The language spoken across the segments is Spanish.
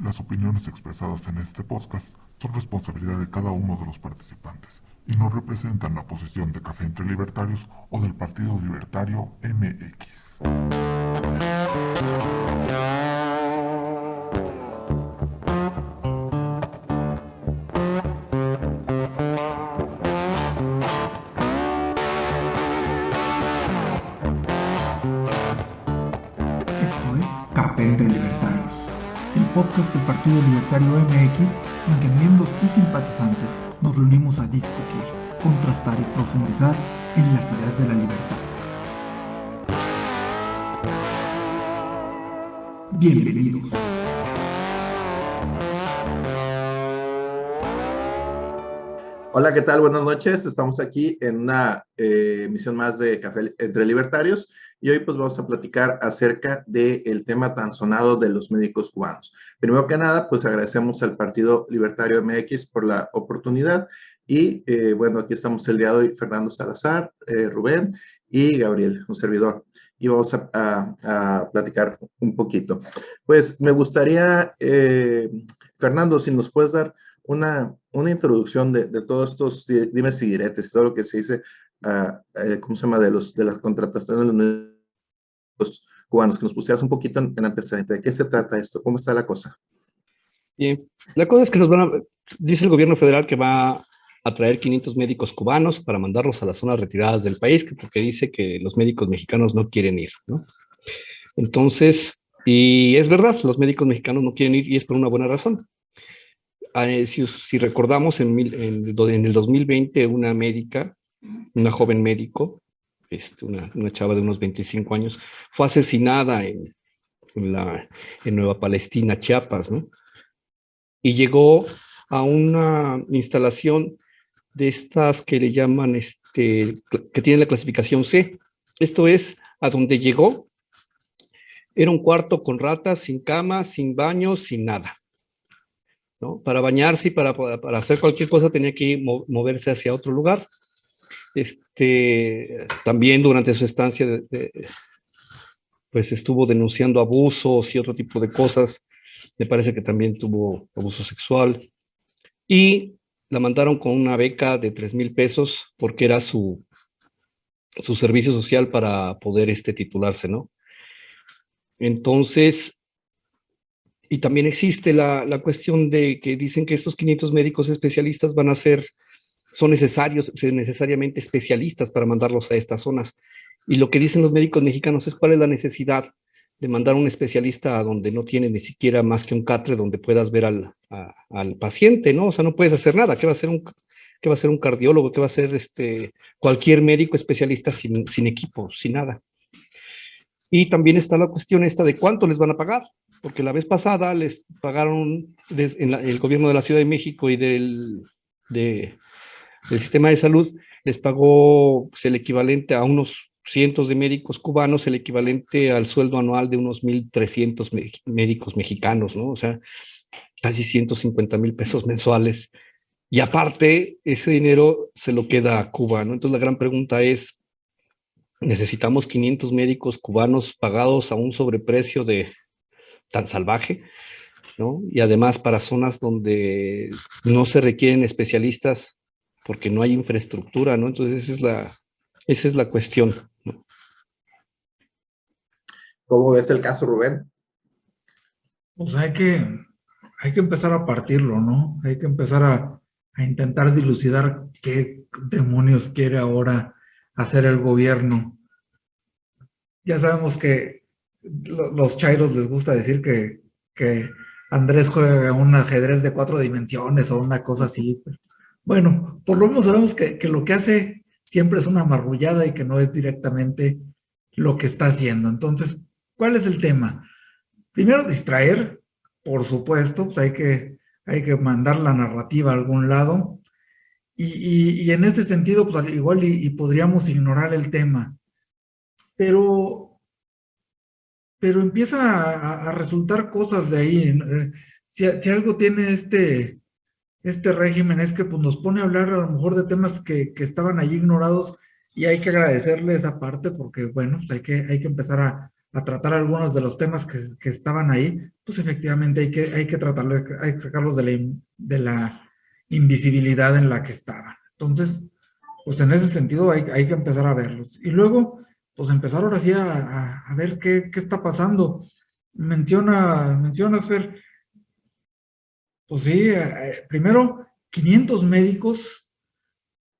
Las opiniones expresadas en este podcast son responsabilidad de cada uno de los participantes y no representan la posición de Café entre Libertarios o del Partido Libertario MX. Esto es Café entre Libertarios, el podcast del Partido Libertario MX en que miembros y simpatizantes nos reunimos a discutir, contrastar y profundizar en las ideas de la libertad. Bienvenidos. Hola, ¿qué tal? Buenas noches. Estamos aquí en una emisión más de Café entre Libertarios y hoy pues vamos a platicar acerca del tema tan sonado de los médicos cubanos. Primero que nada, pues agradecemos al Partido Libertario MX por la oportunidad y bueno, aquí estamos el día de hoy Fernando Salazar, Rubén y Gabriel, un servidor. Y vamos a platicar un poquito. Pues me gustaría, Fernando, si nos puedes dar una introducción de todos estos dimes y diretes, todo lo que se dice, ¿cómo se llama? De las contrataciones de los cubanos, que nos pusieras un poquito en antecedente. ¿De qué se trata esto? ¿Cómo está la cosa? Bien, la cosa es que dice el gobierno federal que va a traer 500 médicos cubanos para mandarlos a las zonas retiradas del país, porque dice que los médicos mexicanos no quieren ir, ¿no? Entonces, y es verdad, los médicos mexicanos no quieren ir y es por una buena razón. Si recordamos, en el 2020, una médica, una joven médico, una chava de unos 25 años, fue asesinada en Nueva Palestina, Chiapas, ¿no? Y llegó a una instalación de estas que le llaman, que tiene la clasificación C. Esto es, a donde llegó, era un cuarto con ratas, sin cama, sin baño, sin nada, ¿no? Para bañarse y para hacer cualquier cosa tenía que moverse hacia otro lugar. También durante su estancia, pues estuvo denunciando abusos y otro tipo de cosas. Me parece que también tuvo abuso sexual. Y la mandaron con una beca de 3,000 pesos porque era su servicio social para poder titularse, ¿no? Entonces, y también existe la cuestión de que dicen que estos 500 médicos especialistas son necesariamente especialistas para mandarlos a estas zonas. Y lo que dicen los médicos mexicanos es cuál es la necesidad de mandar a un especialista a donde no tiene ni siquiera más que un catre donde puedas ver al paciente, ¿no? O sea, no puedes hacer nada. ¿Qué va a ser un cardiólogo? ¿Qué va a ser cualquier médico especialista sin equipo, sin nada? Y también está la cuestión esta de cuánto les van a pagar, porque la vez pasada les pagaron el gobierno de la Ciudad de México y del sistema de salud, les pagó pues, el equivalente a unos cientos de médicos cubanos, el equivalente al sueldo anual de unos 1,300 médicos mexicanos, ¿no? O sea, casi 150,000 pesos mensuales. Y aparte, ese dinero se lo queda a Cuba, ¿no? Entonces la gran pregunta es, ¿necesitamos 500 médicos cubanos pagados a un sobreprecio tan salvaje, ¿no? Y además para zonas donde no se requieren especialistas porque no hay infraestructura, ¿no? Entonces esa es la cuestión, ¿no? ¿Cómo ves el caso, Rubén? Pues hay que empezar a partirlo, ¿no? Hay que empezar a intentar dilucidar qué demonios quiere ahora hacer el gobierno. Ya sabemos que los chairos les gusta decir que Andrés juega un ajedrez de 4 dimensiones o una cosa así. Bueno, por lo menos sabemos que lo que hace siempre es una marrullada y que no es directamente lo que está haciendo. Entonces, ¿cuál es el tema? Primero, distraer, por supuesto, pues hay que mandar la narrativa a algún lado. Y en ese sentido, pues igual y podríamos ignorar el tema. Pero empieza a resultar cosas de ahí. Si algo tiene este régimen es que pues, nos pone a hablar a lo mejor de temas que estaban allí ignorados y hay que agradecerle esa parte porque, bueno, pues hay que empezar a a tratar algunos de los temas que estaban ahí, pues efectivamente hay que tratarlo, hay que sacarlos de la invisibilidad en la que estaban. Entonces, pues en ese sentido hay que empezar a verlos. Y luego, pues empezar ahora sí a ver qué está pasando. Mencionas, Fer, pues sí, primero, 500 médicos,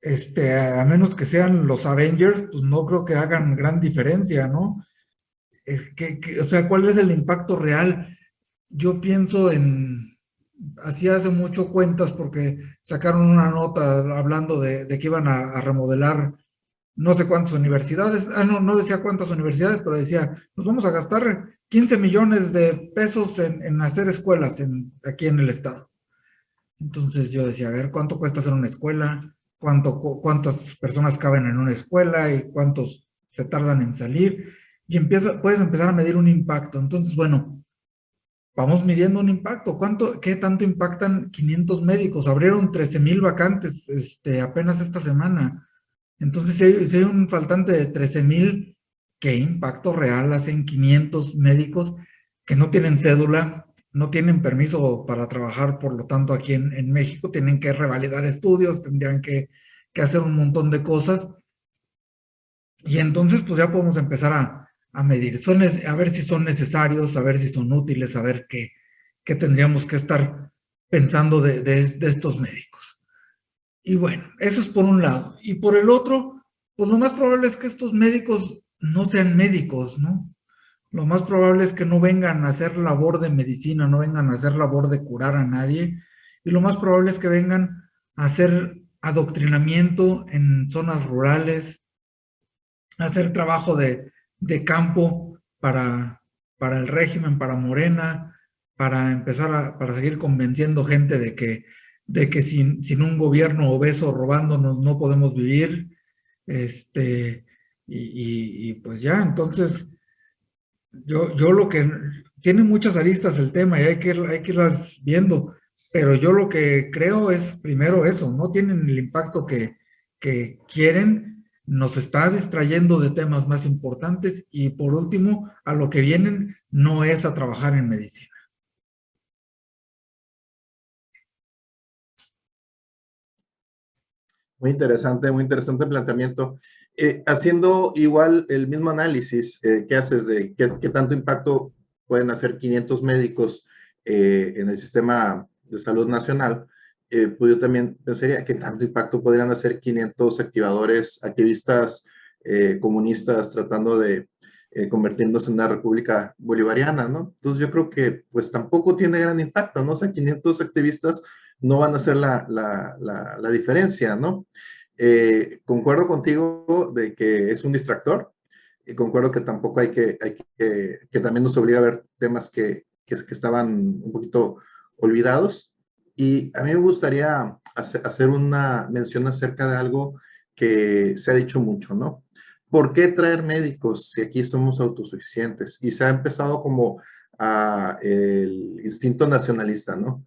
a menos que sean los Avengers, pues no creo que hagan gran diferencia, ¿no? O sea, ¿cuál es el impacto real? Yo pienso así hace mucho cuentas porque sacaron una nota hablando de que iban a remodelar no sé cuántas universidades, no decía cuántas universidades, pero decía, nos vamos a gastar 15 millones de pesos en hacer escuelas aquí en el estado. Entonces yo decía, a ver, ¿cuánto cuesta hacer una escuela? ¿Cuántas personas caben en una escuela? ¿Y cuántos se tardan en salir? Y puedes empezar a medir un impacto. Entonces, bueno, vamos midiendo un impacto. ¿Qué tanto impactan 500 médicos? Abrieron 13,000 vacantes apenas esta semana. Entonces, si hay un faltante de 13,000, ¿qué impacto real hacen 500 médicos que no tienen cédula, no tienen permiso para trabajar? Por lo tanto, aquí en México tienen que revalidar estudios, tendrían que hacer un montón de cosas. Y entonces, pues ya podemos empezar a medir, a ver si son necesarios, a ver si son útiles, a ver qué tendríamos que estar pensando de estos médicos. Y bueno, eso es por un lado. Y por el otro, pues lo más probable es que estos médicos no sean médicos, ¿no? Lo más probable es que no vengan a hacer labor de medicina, no vengan a hacer labor de curar a nadie. Y lo más probable es que vengan a hacer adoctrinamiento en zonas rurales, a hacer trabajo de campo para el régimen, para Morena, para para seguir convenciendo gente de que sin un gobierno obeso robándonos no podemos vivir. Y pues ya, entonces, yo lo que tiene muchas aristas el tema y hay que irlas viendo, pero yo lo que creo es primero eso, no tienen el impacto que quieren, nos está distrayendo de temas más importantes y por último, a lo que vienen no es a trabajar en medicina. Muy interesante planteamiento. Haciendo igual el mismo análisis que haces de qué tanto impacto pueden hacer 500 médicos en el sistema de salud nacional, pues yo también pensaría qué tanto impacto podrían hacer 500 activistas comunistas tratando de convertirnos en una república bolivariana, ¿no? Entonces yo creo que pues tampoco tiene gran impacto, ¿no? O sea, 500 activistas no van a hacer la diferencia, ¿no? Concuerdo contigo de que es un distractor y concuerdo que tampoco que también nos obliga a ver temas que estaban un poquito olvidados. Y a mí me gustaría hacer una mención acerca de algo que se ha dicho mucho, ¿no? ¿Por qué traer médicos si aquí somos autosuficientes? Y se ha empezado como el instinto nacionalista, ¿no?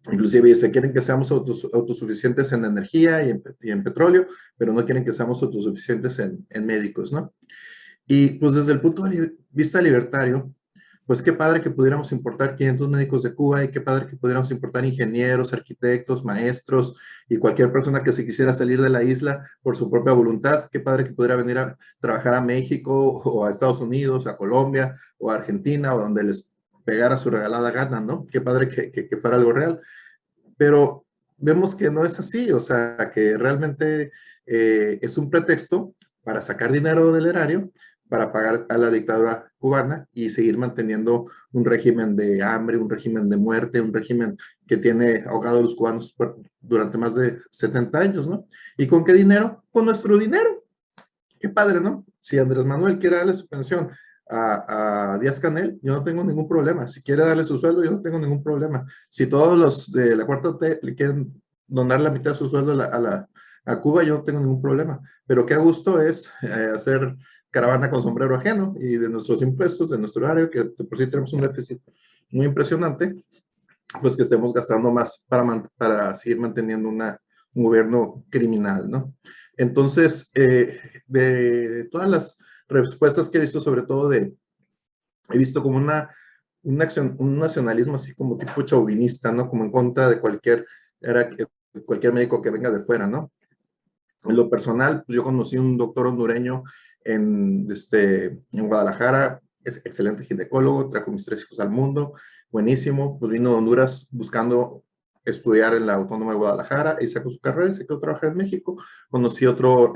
Inclusive se quieren que seamos autosuficientes en energía y en petróleo, pero no quieren que seamos autosuficientes en médicos, ¿no? Y pues desde el punto de vista libertario, pues qué padre que pudiéramos importar 500 médicos de Cuba y qué padre que pudiéramos importar ingenieros, arquitectos, maestros y cualquier persona que se quisiera salir de la isla por su propia voluntad. Qué padre que pudiera venir a trabajar a México o a Estados Unidos, a Colombia o a Argentina o donde les pegara su regalada gana, ¿no? Qué padre que fuera algo real. Pero vemos que no es así, o sea, que realmente es un pretexto para sacar dinero del erario, para pagar a la dictadura cubana y seguir manteniendo un régimen de hambre, un régimen de muerte, un régimen que tiene ahogado a los cubanos durante más de 70 años, ¿no? ¿Y con qué dinero? Con nuestro dinero. Qué padre, ¿no? Si Andrés Manuel quiere darle su pensión a Díaz-Canel, yo no tengo ningún problema. Si quiere darle su sueldo, yo no tengo ningún problema. Si todos los de la Cuarta T le quieren donar la mitad de su sueldo a Cuba, yo no tengo ningún problema. Pero qué a gusto es hacer caravana con sombrero ajeno y de nuestros impuestos, de nuestro horario, que por sí tenemos un déficit muy impresionante, pues que estemos gastando más para seguir manteniendo un gobierno criminal, ¿no? Entonces, de todas respuestas que he visto sobre todo he visto como un nacionalismo así como tipo chauvinista, ¿no? Como en contra de cualquier médico que venga de fuera, ¿no? En lo personal, pues yo conocí un doctor hondureño en Guadalajara, es excelente ginecólogo, trajo mis 3 hijos al mundo, buenísimo, pues vino de Honduras buscando estudiar en la Autónoma de Guadalajara y sacó su carrera y se quedó a trabajar en México. Conocí otro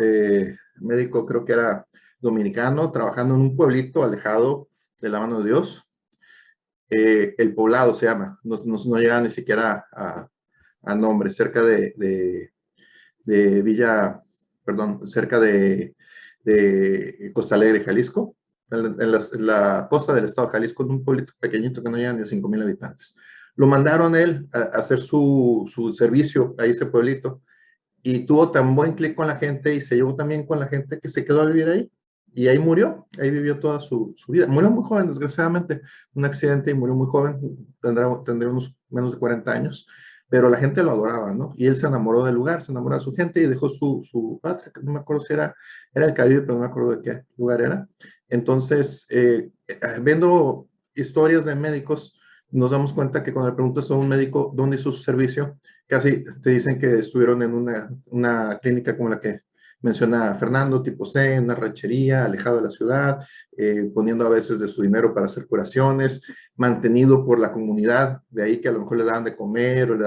médico, creo que era dominicano, trabajando en un pueblito alejado de la mano de Dios. El Poblado se llama, no llega ni siquiera a nombre, cerca de Villa, perdón, cerca de Costa Alegre, Jalisco, en la costa del estado de Jalisco, en un pueblito pequeñito que no llega ni a 5,000 habitantes. Lo mandaron él a hacer su servicio a ese pueblito y tuvo tan buen clic con la gente y se llevó también con la gente que se quedó a vivir ahí. Y ahí murió, ahí vivió toda su vida. Murió muy joven, desgraciadamente, un accidente y murió muy joven, tendría unos menos de 40 años, pero la gente lo adoraba, ¿no? Y él se enamoró del lugar, se enamoró de su gente y dejó su patria, que no me acuerdo si era el Caribe, pero no me acuerdo de qué lugar era. Entonces, viendo historias de médicos, nos damos cuenta que cuando le preguntas a un médico dónde hizo su servicio, casi te dicen que estuvieron en una clínica como la que menciona Fernando, tipo C, en una ranchería, alejado de la ciudad, poniendo a veces de su dinero para hacer curaciones, mantenido por la comunidad, de ahí que a lo mejor le daban de comer o le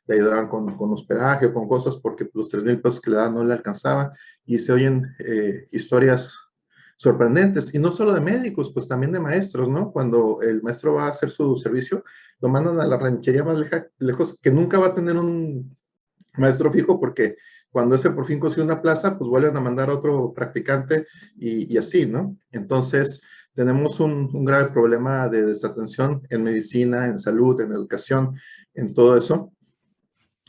ayudaban con hospedaje o con cosas porque los 3,000 pesos que le daban no le alcanzaba. Y se oyen historias sorprendentes, y no solo de médicos, pues también de maestros, ¿no? Cuando el maestro va a hacer su servicio, lo mandan a la ranchería más lejos, que nunca va a tener un maestro fijo, porque cuando ese por fin consigue una plaza, pues vuelven a mandar a otro practicante y así, ¿no? Entonces, tenemos un grave problema de desatención en medicina, en salud, en educación, en todo eso,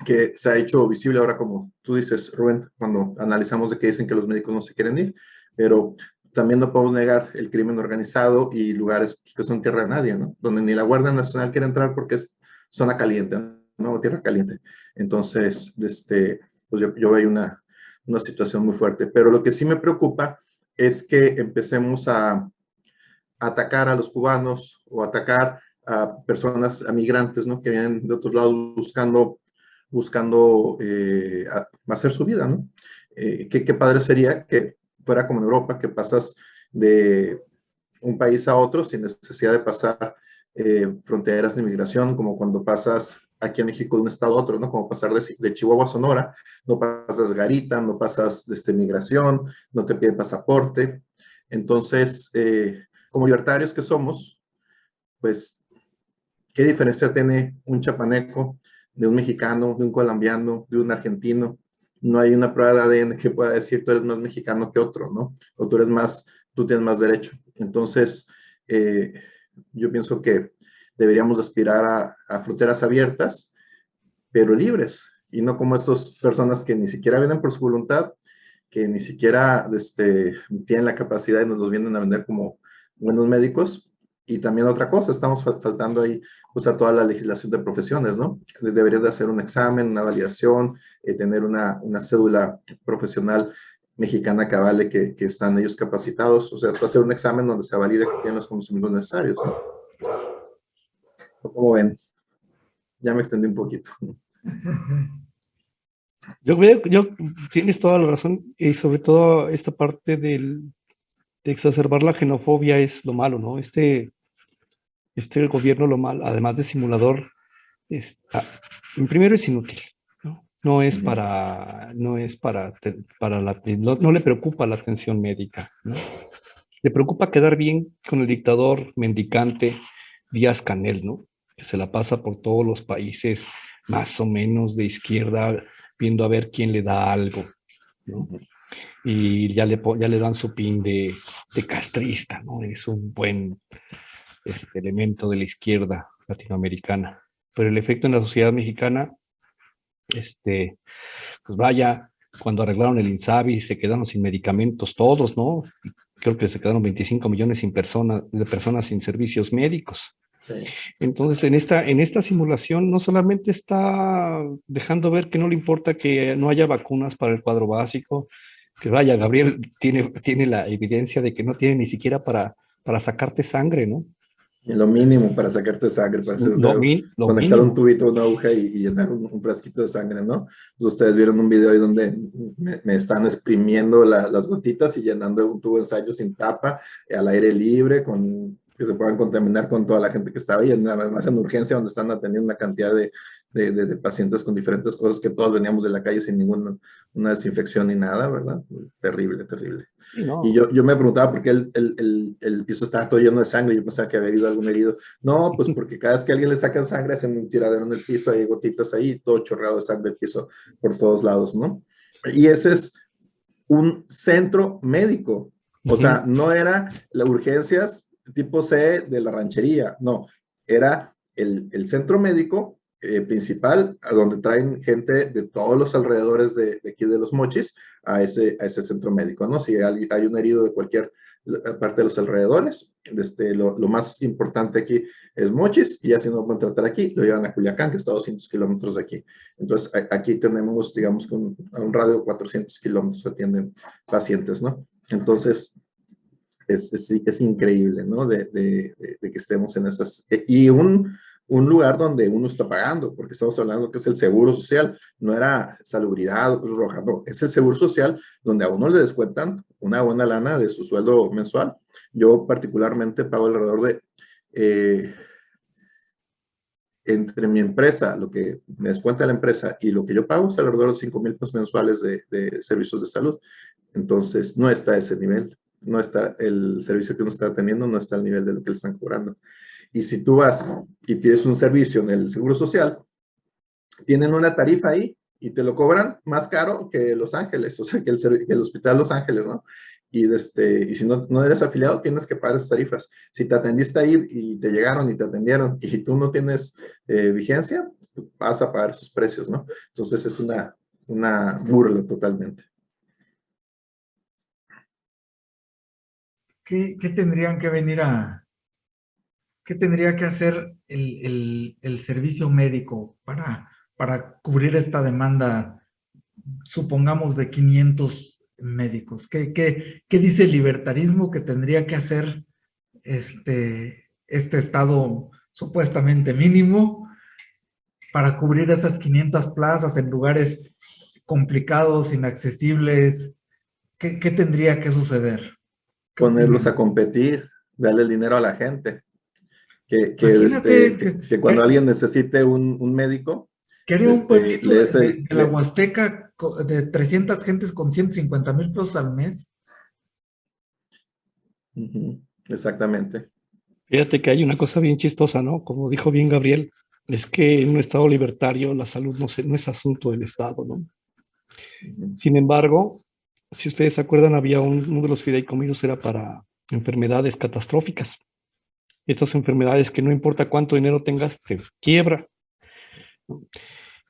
que se ha hecho visible ahora, como tú dices, Rubén, cuando analizamos de que dicen que los médicos no se quieren ir, pero también no podemos negar el crimen organizado y lugares pues, que son tierra de nadie, ¿no? Donde ni la Guardia Nacional quiere entrar porque es zona caliente, ¿no? Tierra caliente. Entonces, pues yo veo una situación muy fuerte. Pero lo que sí me preocupa es que empecemos a atacar a los cubanos o atacar a personas, a migrantes, ¿no? Que vienen de otros lados buscando hacer su vida, ¿no? Qué padre sería que fuera como en Europa, que pasas de un país a otro sin necesidad de pasar fronteras de inmigración, como cuando pasas aquí en México de un estado a otro, ¿no? Como pasar de Chihuahua a Sonora, no pasas garita, no pasas migración, no te piden pasaporte. Entonces, como libertarios que somos, pues, ¿qué diferencia tiene un chapaneco de un mexicano, de un colombiano, de un argentino? No hay una prueba de ADN que pueda decir tú eres más mexicano que otro, ¿no? O tú tienes más derecho. Entonces, yo pienso que deberíamos aspirar a fronteras abiertas, pero libres, y no como estas personas que ni siquiera vienen por su voluntad, que ni siquiera tienen la capacidad y nos los vienen a vender como buenos médicos. Y también otra cosa, estamos faltando ahí pues, a toda la legislación de profesiones, ¿no? Deberían de hacer un examen, una validación, tener una cédula profesional mexicana que avale que están ellos capacitados, o sea, hacer un examen donde se valide que tienen los conocimientos necesarios, ¿no? ¿Cómo ven? Ya me extendí un poquito. Yo tienes toda la razón, y sobre todo esta parte de exacerbar la xenofobia es lo malo, ¿no? El gobierno lo malo, además de simulador, en primero es inútil, ¿no? No le preocupa la atención médica, ¿no? Le preocupa quedar bien con el dictador mendicante Díaz-Canel, ¿no? Que se la pasa por todos los países más o menos de izquierda, viendo a ver quién le da algo, ¿no? Y ya le dan su pin de castrista, ¿no? Es un buen elemento de la izquierda latinoamericana. Pero el efecto en la sociedad mexicana, pues vaya, cuando arreglaron el INSABI se quedaron sin medicamentos todos, ¿no? Creo que se quedaron 25 millones de personas sin servicios médicos. Sí. Entonces, en esta simulación no solamente está dejando ver que no le importa que no haya vacunas para el cuadro básico, Que vaya, Gabriel tiene la evidencia de que no tiene ni siquiera para sacarte sangre, ¿no? Y lo mínimo para sacarte sangre, para hacer Lo conectar un mínimo. tubito, una aguja y llenar un frasquito de sangre, ¿no? Pues ustedes vieron un video ahí donde me están exprimiendo las gotitas y llenando un tubo de ensayo sin tapa, al aire libre, que se puedan contaminar con toda la gente que estaba ahí, nada más en urgencia, donde están atendiendo una cantidad de pacientes con diferentes cosas que todos veníamos de la calle sin ninguna una desinfección ni nada, ¿verdad? Terrible, terrible. Sí, no. Y yo me preguntaba por qué el piso estaba todo lleno de sangre. Yo pensaba que había habido algún herido. No, pues porque cada vez que a alguien le sacan sangre, hacen un tiradero en el piso, hay gotitas ahí, todo chorreado de sangre del piso por todos lados, ¿no? Y ese es un centro médico. O sea, no era las urgencias tipo C de la ranchería, no, era el centro médico principal, a donde traen gente de todos los alrededores de aquí de Los Mochis a ese centro médico, ¿no? Si hay un herido de cualquier parte de los alrededores, lo más importante aquí es Mochis, y ya si no lo pueden tratar aquí, lo llevan a Culiacán, que está a 200 kilómetros de aquí. Entonces, aquí tenemos, digamos, a un radio de 400 kilómetros atienden pacientes, ¿no? Entonces, es increíble, ¿no? De que estemos en esas... Y un lugar donde uno está pagando, porque estamos hablando que es el seguro social, no era salubridad o Cruz Roja, no, es el seguro social donde a uno le descuentan una buena lana de su sueldo mensual. Yo particularmente pago alrededor de, entre mi empresa, lo que me descuenta la empresa y lo que yo pago es alrededor de 5,000 pesos mensuales de servicios de salud. Entonces, no está a ese nivel, no está el servicio que uno está teniendo, no está al nivel de lo que le están cobrando. Y si tú vas y pides un servicio en el Seguro Social, tienen una tarifa ahí y te lo cobran más caro que Los Ángeles, o sea, que el Hospital Los Ángeles, ¿no? Y si no eres afiliado, tienes que pagar esas tarifas. Si te atendiste ahí y te llegaron y te atendieron y tú no tienes vigencia, vas a pagar esos precios, ¿no? Entonces es una burla totalmente. ¿Qué tendrían que venir qué tendría que hacer el servicio médico para cubrir esta demanda, supongamos, de 500 médicos? ¿Qué dice el libertarismo que tendría que hacer este estado supuestamente mínimo para cubrir esas 500 plazas en lugares complicados, inaccesibles? ¿Qué tendría que suceder? Ponerlos a competir, darle el dinero a la gente. Imagínate Que cuando alguien necesite un médico, que haría un pueblito de la le, Huasteca de 300 gentes con 150,000 pesos al mes. Exactamente. Fíjate que hay una cosa bien chistosa, ¿no? Como dijo bien Gabriel, es que en un estado libertario la salud no es asunto del Estado, ¿no? Sin embargo, si ustedes se acuerdan, había uno de los fideicomisos era para enfermedades catastróficas. Estas enfermedades que no importa cuánto dinero tengas, te quiebra.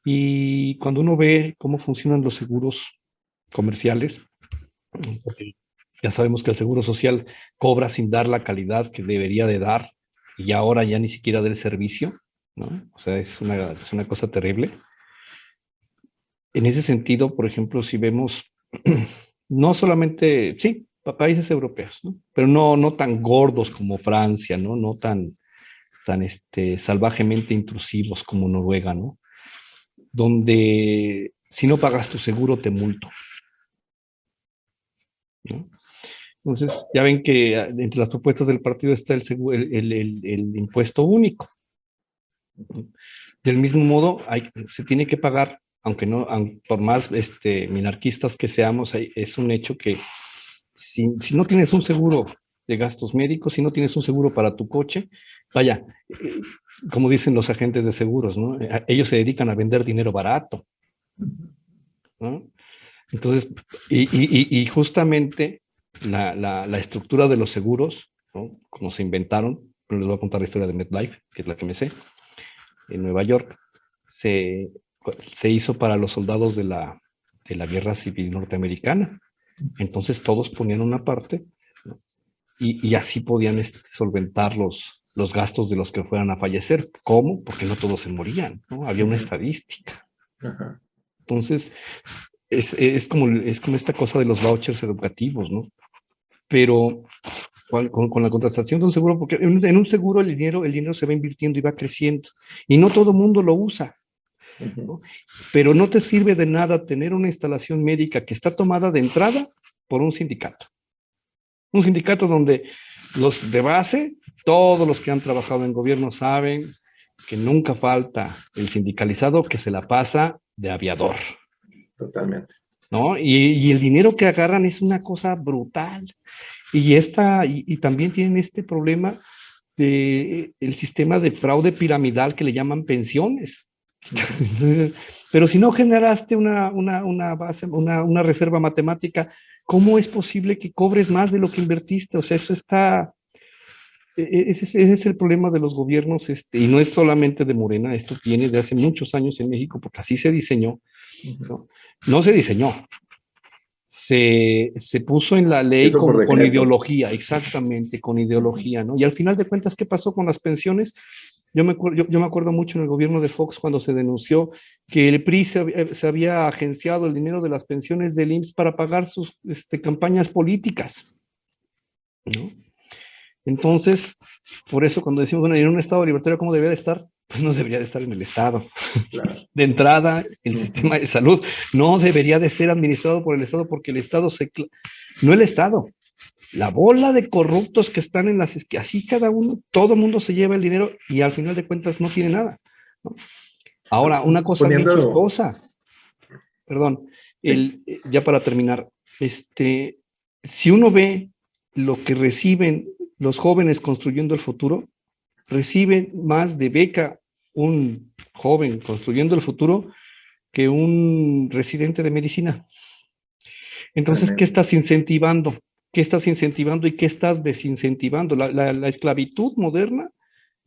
Y cuando uno ve cómo funcionan los seguros comerciales, porque ya sabemos que el seguro social cobra sin dar la calidad que debería de dar, y ahora ya ni siquiera del servicio, ¿no? O sea, es una cosa terrible. En ese sentido, por ejemplo, si vemos, no solamente, sí, países europeos, ¿no? Pero no tan gordos como Francia, ¿no? No tan salvajemente intrusivos como Noruega, ¿no? Donde si no pagas tu seguro te multo, ¿no? Entonces, ya ven que entre las propuestas del partido está el impuesto único. Del mismo modo, se tiene que pagar, aunque no, por más minarquistas que seamos, es un hecho que si no tienes un seguro de gastos médicos, si no tienes un seguro para tu coche, vaya, como dicen los agentes de seguros, ¿no? Ellos se dedican a vender dinero barato, ¿no? Entonces, y justamente la estructura de los seguros, ¿no? Como se inventaron, pero les voy a contar la historia de MetLife, que es la que me sé, en Nueva York, se hizo para los soldados de la Guerra Civil Norteamericana. Entonces todos ponían una parte, ¿no? y así podían solventar los gastos de los que fueran a fallecer. ¿Cómo? Porque no todos se morían, ¿no? Había una estadística. Ajá. Entonces, es como esta cosa de los vouchers educativos, ¿no? Pero con la contratación de un seguro, porque en un seguro el dinero se va invirtiendo y va creciendo, y no todo el mundo lo usa, ¿no? Pero no te sirve de nada tener una instalación médica que está tomada de entrada por un sindicato. Un sindicato donde los de base, todos los que han trabajado en gobierno saben que nunca falta el sindicalizado que se la pasa de aviador, Totalmente. ¿no? Y el dinero que agarran es una cosa brutal. Y también tienen este problema de el sistema de fraude piramidal que le llaman pensiones. Pero si no generaste una base, una reserva matemática, ¿cómo es posible que cobres más de lo que invertiste? O sea, eso está, ese es el problema de los gobiernos, y no es solamente de Morena, esto viene de hace muchos años en México, porque así se diseñó, ¿no? No se diseñó, se puso en la Se ley hizo por con decreto. ideología, exactamente, con ideología, ¿no? Y al final de cuentas, ¿qué pasó con las pensiones? Yo me acuerdo mucho en el gobierno de Fox cuando se denunció que el PRI se había agenciado el dinero de las pensiones del IMSS para pagar sus campañas políticas, ¿no? Entonces, por eso cuando decimos, bueno, en un Estado libertario, ¿cómo debería de estar? Pues no debería de estar en el Estado. Claro. De entrada, el Ujú. sistema de salud no debería de ser administrado por el Estado porque el Estado no el Estado, la bola de corruptos que están en las, que así cada uno, todo el mundo se lleva el dinero y al final de cuentas no tiene nada, ¿no? Ahora, una cosa bien Poniéndolo, chistosa, perdón, sí, ya para terminar, si uno ve lo que reciben los jóvenes construyendo el futuro, reciben más de beca un joven construyendo el futuro que un residente de medicina. Entonces, ¿qué tremendo. estás incentivando? ¿Qué estás incentivando y qué estás desincentivando? La esclavitud moderna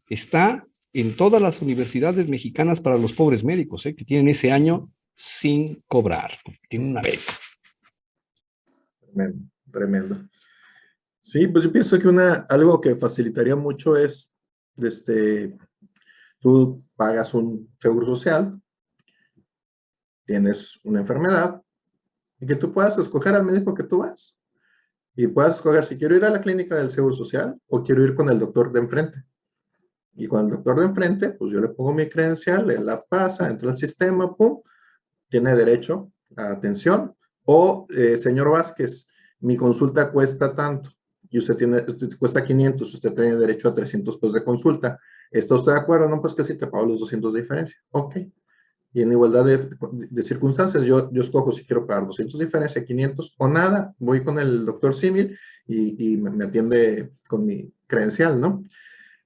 está en todas las universidades mexicanas para los pobres médicos, que tienen ese año sin cobrar, tienen una beca. Tremendo, tremendo. Sí, pues yo pienso que algo que facilitaría mucho es, este, tú pagas un seguro social, tienes una enfermedad y que tú puedas escoger al médico que tú vas. Y puedas escoger si quiero ir a la clínica del seguro social o quiero ir con el doctor de enfrente. Y con el doctor de enfrente, pues yo le pongo mi credencial, él la pasa, entra al sistema, pum, tiene derecho a atención. O, señor Vázquez, mi consulta cuesta tanto y usted cuesta 500, usted tiene derecho a 300 pesos de consulta. ¿Está usted de acuerdo? No, pues que sí, te pago los 200 de diferencia. Ok. Y en igualdad de circunstancias, yo escojo si quiero pagar 200 de diferencia, 500 o nada. Voy con el doctor símil y me atiende con mi credencial, ¿no?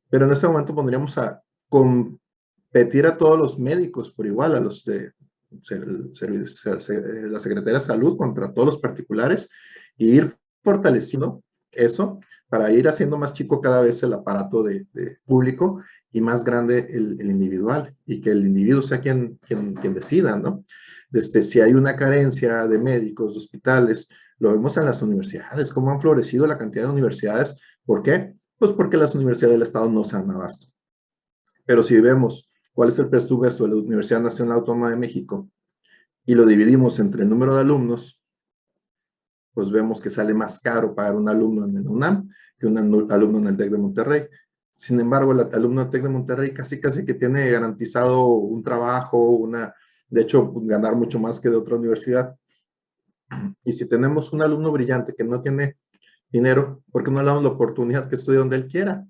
Pero en ese momento pondríamos a competir a todos los médicos por igual, a los de la Secretaría de Salud contra todos los particulares y ir fortaleciendo eso para ir haciendo más chico cada vez el aparato de público y más grande el individual y que el individuo sea quien decida, ¿no? Si hay una carencia de médicos, de hospitales, lo vemos en las universidades, cómo han florecido la cantidad de universidades. ¿Por qué? Pues porque las universidades del Estado no se dan abasto. Pero si vemos cuál es el presupuesto de la Universidad Nacional Autónoma de México y lo dividimos entre el número de alumnos, pues vemos que sale más caro pagar un alumno en el UNAM que un alumno en el TEC de Monterrey. Sin embargo, el alumno del TEC de Monterrey casi que tiene garantizado un trabajo, de hecho, ganar mucho más que de otra universidad. Y si tenemos un alumno brillante que no tiene dinero, ¿por qué no le damos la oportunidad que estudie donde él quiera?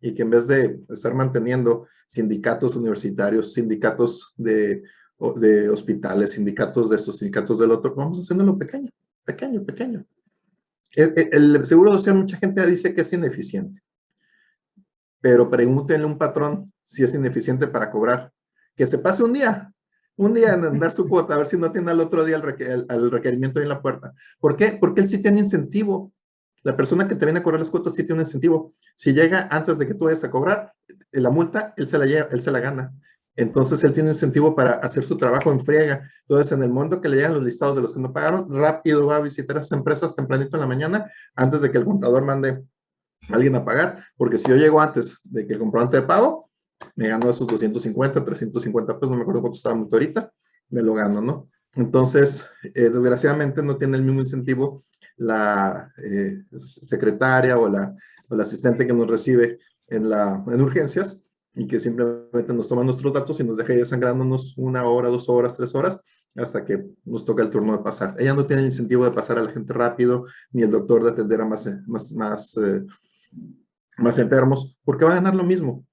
Y que en vez de estar manteniendo sindicatos universitarios, sindicatos de hospitales, sindicatos de estos, sindicatos del otro, vamos haciéndolo pequeño, pequeño, pequeño. El seguro social, mucha gente dice que es ineficiente, pero pregúntenle a un patrón si es ineficiente para cobrar. Que se pase un día en dar su cuota, a ver si no tiene al otro día el requerimiento ahí en la puerta. ¿Por qué? Porque él sí tiene incentivo. La persona que te viene a cobrar las cuotas sí tiene un incentivo. Si llega antes de que tú vayas a cobrar la multa, él se la lleva, él se la gana. Entonces él tiene un incentivo para hacer su trabajo en friega. Entonces, en el momento que le llegan los listados de los que no pagaron, rápido va a visitar a esas empresas tempranito en la mañana, antes de que el contador mande a alguien a pagar, porque si yo llego antes de que el comprobante de pago, me gano esos 250, 350 pesos, no me acuerdo cuánto estaba ahorita, me lo gano, ¿no? Entonces, desgraciadamente no tiene el mismo incentivo la secretaria o la asistente que nos recibe en urgencias y que simplemente nos toma nuestros datos y nos deja ir sangrándonos 1 hora, 2 horas, 3 horas hasta que nos toca el turno de pasar. Ella no tiene el incentivo de pasar a la gente rápido, ni el doctor de atender a más enfermos, porque va a ganar lo mismo.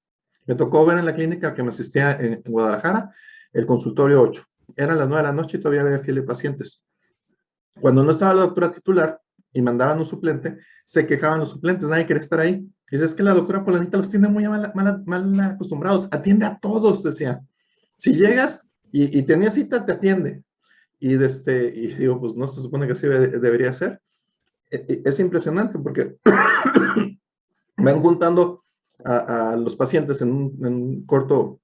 Me tocó ver en la clínica que me asistía en Guadalajara, el consultorio 8. Eran las 9 de la noche y todavía había fila de pacientes. Cuando no estaba la doctora titular y mandaban un suplente, se quejaban los suplentes, nadie quería estar ahí. Y dice, es que la doctora fulanita los tiene muy mal acostumbrados, atiende a todos, decía. Si llegas y tenías cita, te atiende. Y digo, pues no se supone que así debería ser. Es impresionante porque van juntando a los pacientes en un corto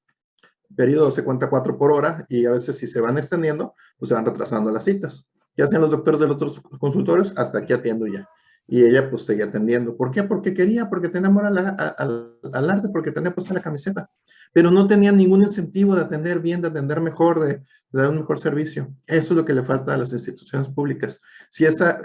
periodo, se cuenta 4 por hora, y a veces si se van extendiendo, pues se van retrasando las citas. Ya hacen los doctores de los otros consultorios, hasta aquí atiendo ya. Y ella pues seguía atendiendo. ¿Por qué? Porque quería, porque tenía amor al arte, porque tenía puesta la camiseta. Pero no tenía ningún incentivo de atender bien, de atender mejor, de dar un mejor servicio. Eso es lo que le falta a las instituciones públicas. Si esa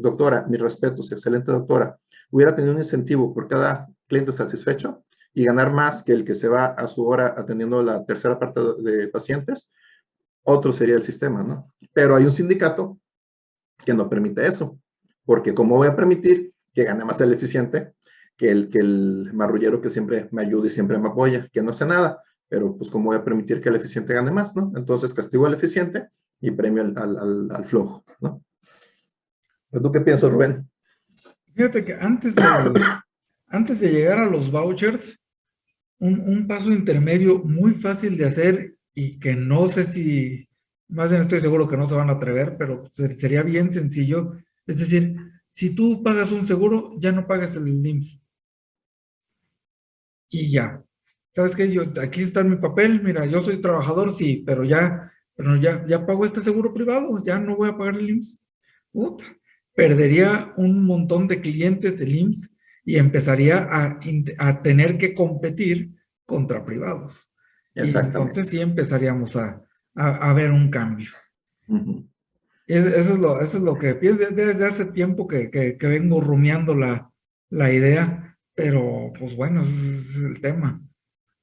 doctora, mis respetos, excelente doctora, hubiera tenido un incentivo por cada cliente satisfecho y ganar más que el que se va a su hora atendiendo la tercera parte de pacientes, otro sería el sistema, ¿no? Pero hay un sindicato que no permite eso, porque ¿cómo voy a permitir que gane más el eficiente que el marrullero que siempre me ayuda y siempre me apoya, que no hace nada? Pero pues ¿cómo voy a permitir que el eficiente gane más, no? Entonces castigo al eficiente y premio al flojo, ¿no? ¿Pero tú qué piensas, Rubén? Fíjate que antes de llegar a los vouchers, un paso intermedio muy fácil de hacer y que no sé si, más bien estoy seguro que no se van a atrever, pero sería bien sencillo. Es decir, si tú pagas un seguro, ya no pagas el IMSS. Y ya. ¿Sabes qué? Aquí está mi papel, mira, yo soy trabajador, sí, pero ya pago este seguro privado, ya no voy a pagar el IMSS. Puta, perdería un montón de clientes el IMSS y empezaría a tener que competir contra privados. Y entonces sí empezaríamos a ver un cambio. Uh-huh. Eso es lo que pienso desde hace tiempo que vengo rumiando la idea, pero pues bueno, ese es el tema.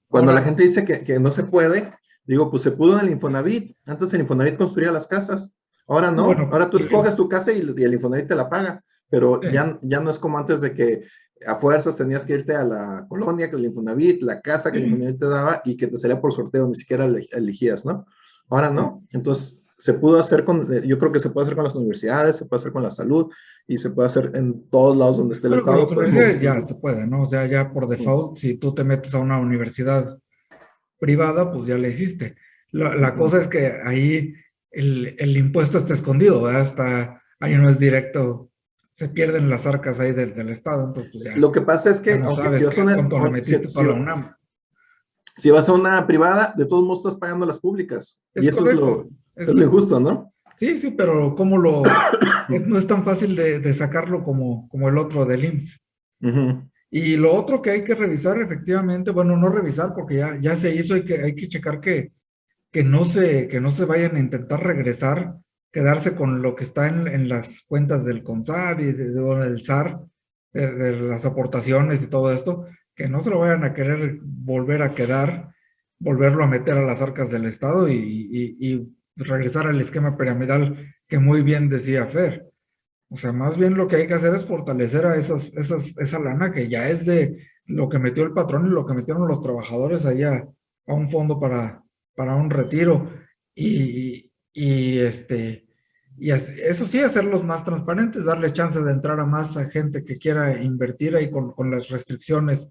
Cuando Ahora, la gente dice que no se puede, digo, pues se pudo en el Infonavit. Antes el Infonavit construía las casas. Ahora no. bueno, Ahora tú escoges tu casa y el Infonavit te la paga. Pero ya no es como antes de que a fuerzas tenías que irte a la colonia que el Infonavit, la casa que el Infonavit te daba y que te salía por sorteo, ni siquiera elegías, ¿no? Ahora no. Entonces se pudo hacer yo creo que se puede hacer con las universidades, se puede hacer con la salud y se puede hacer en todos lados donde esté el pero con Estado. las universidades ya se puede, ¿no? O sea, ya por default, si tú te metes a una universidad privada, pues ya la hiciste. La cosa es que ahí el impuesto está escondido, ¿verdad? Ahí no es directo, se pierden las arcas ahí del Estado, entonces pues Lo que pasa es que, no aunque sabes cuánto le metiste para la UNAM. Si vas a una privada, de todos modos estás pagando las públicas. Es y eso correcto. es lo injusto, ¿no? Sí, pero no es tan fácil de sacarlo como el otro del IMSS. Uh-huh. Y lo otro que hay que revisar efectivamente, bueno, no revisar porque ya se hizo, hay que checar que no se vayan a intentar regresar, quedarse con lo que está en las cuentas del CONSAR y del SAR, de las aportaciones y todo esto, que no se lo vayan a querer volver a quedar, volverlo a meter a las arcas del Estado y regresar al esquema piramidal que muy bien decía Fer. O sea, más bien lo que hay que hacer es fortalecer a esa lana que ya es de lo que metió el patrón y lo que metieron los trabajadores allá a un fondo para un retiro. Eso sí, hacerlos más transparentes, darle chance de entrar a más a gente que quiera invertir ahí con las restricciones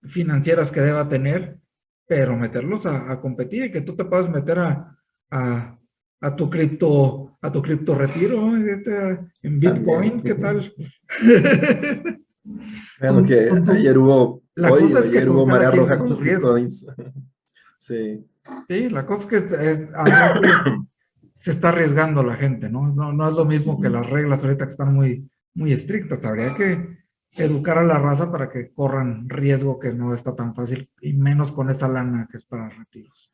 financieras que deba tener, pero meterlos a competir y que tú te puedas meter a tu cripto retiro en Bitcoin, ¿qué tal? Bueno, que ayer hubo marea roja con los bitcoins. Sí. Sí, la cosa es que se está arriesgando la gente, ¿no? No es lo mismo que las reglas ahorita que están muy, muy estrictas. Habría que educar a la raza para que corran riesgo que no está tan fácil y menos con esa lana que es para retiros.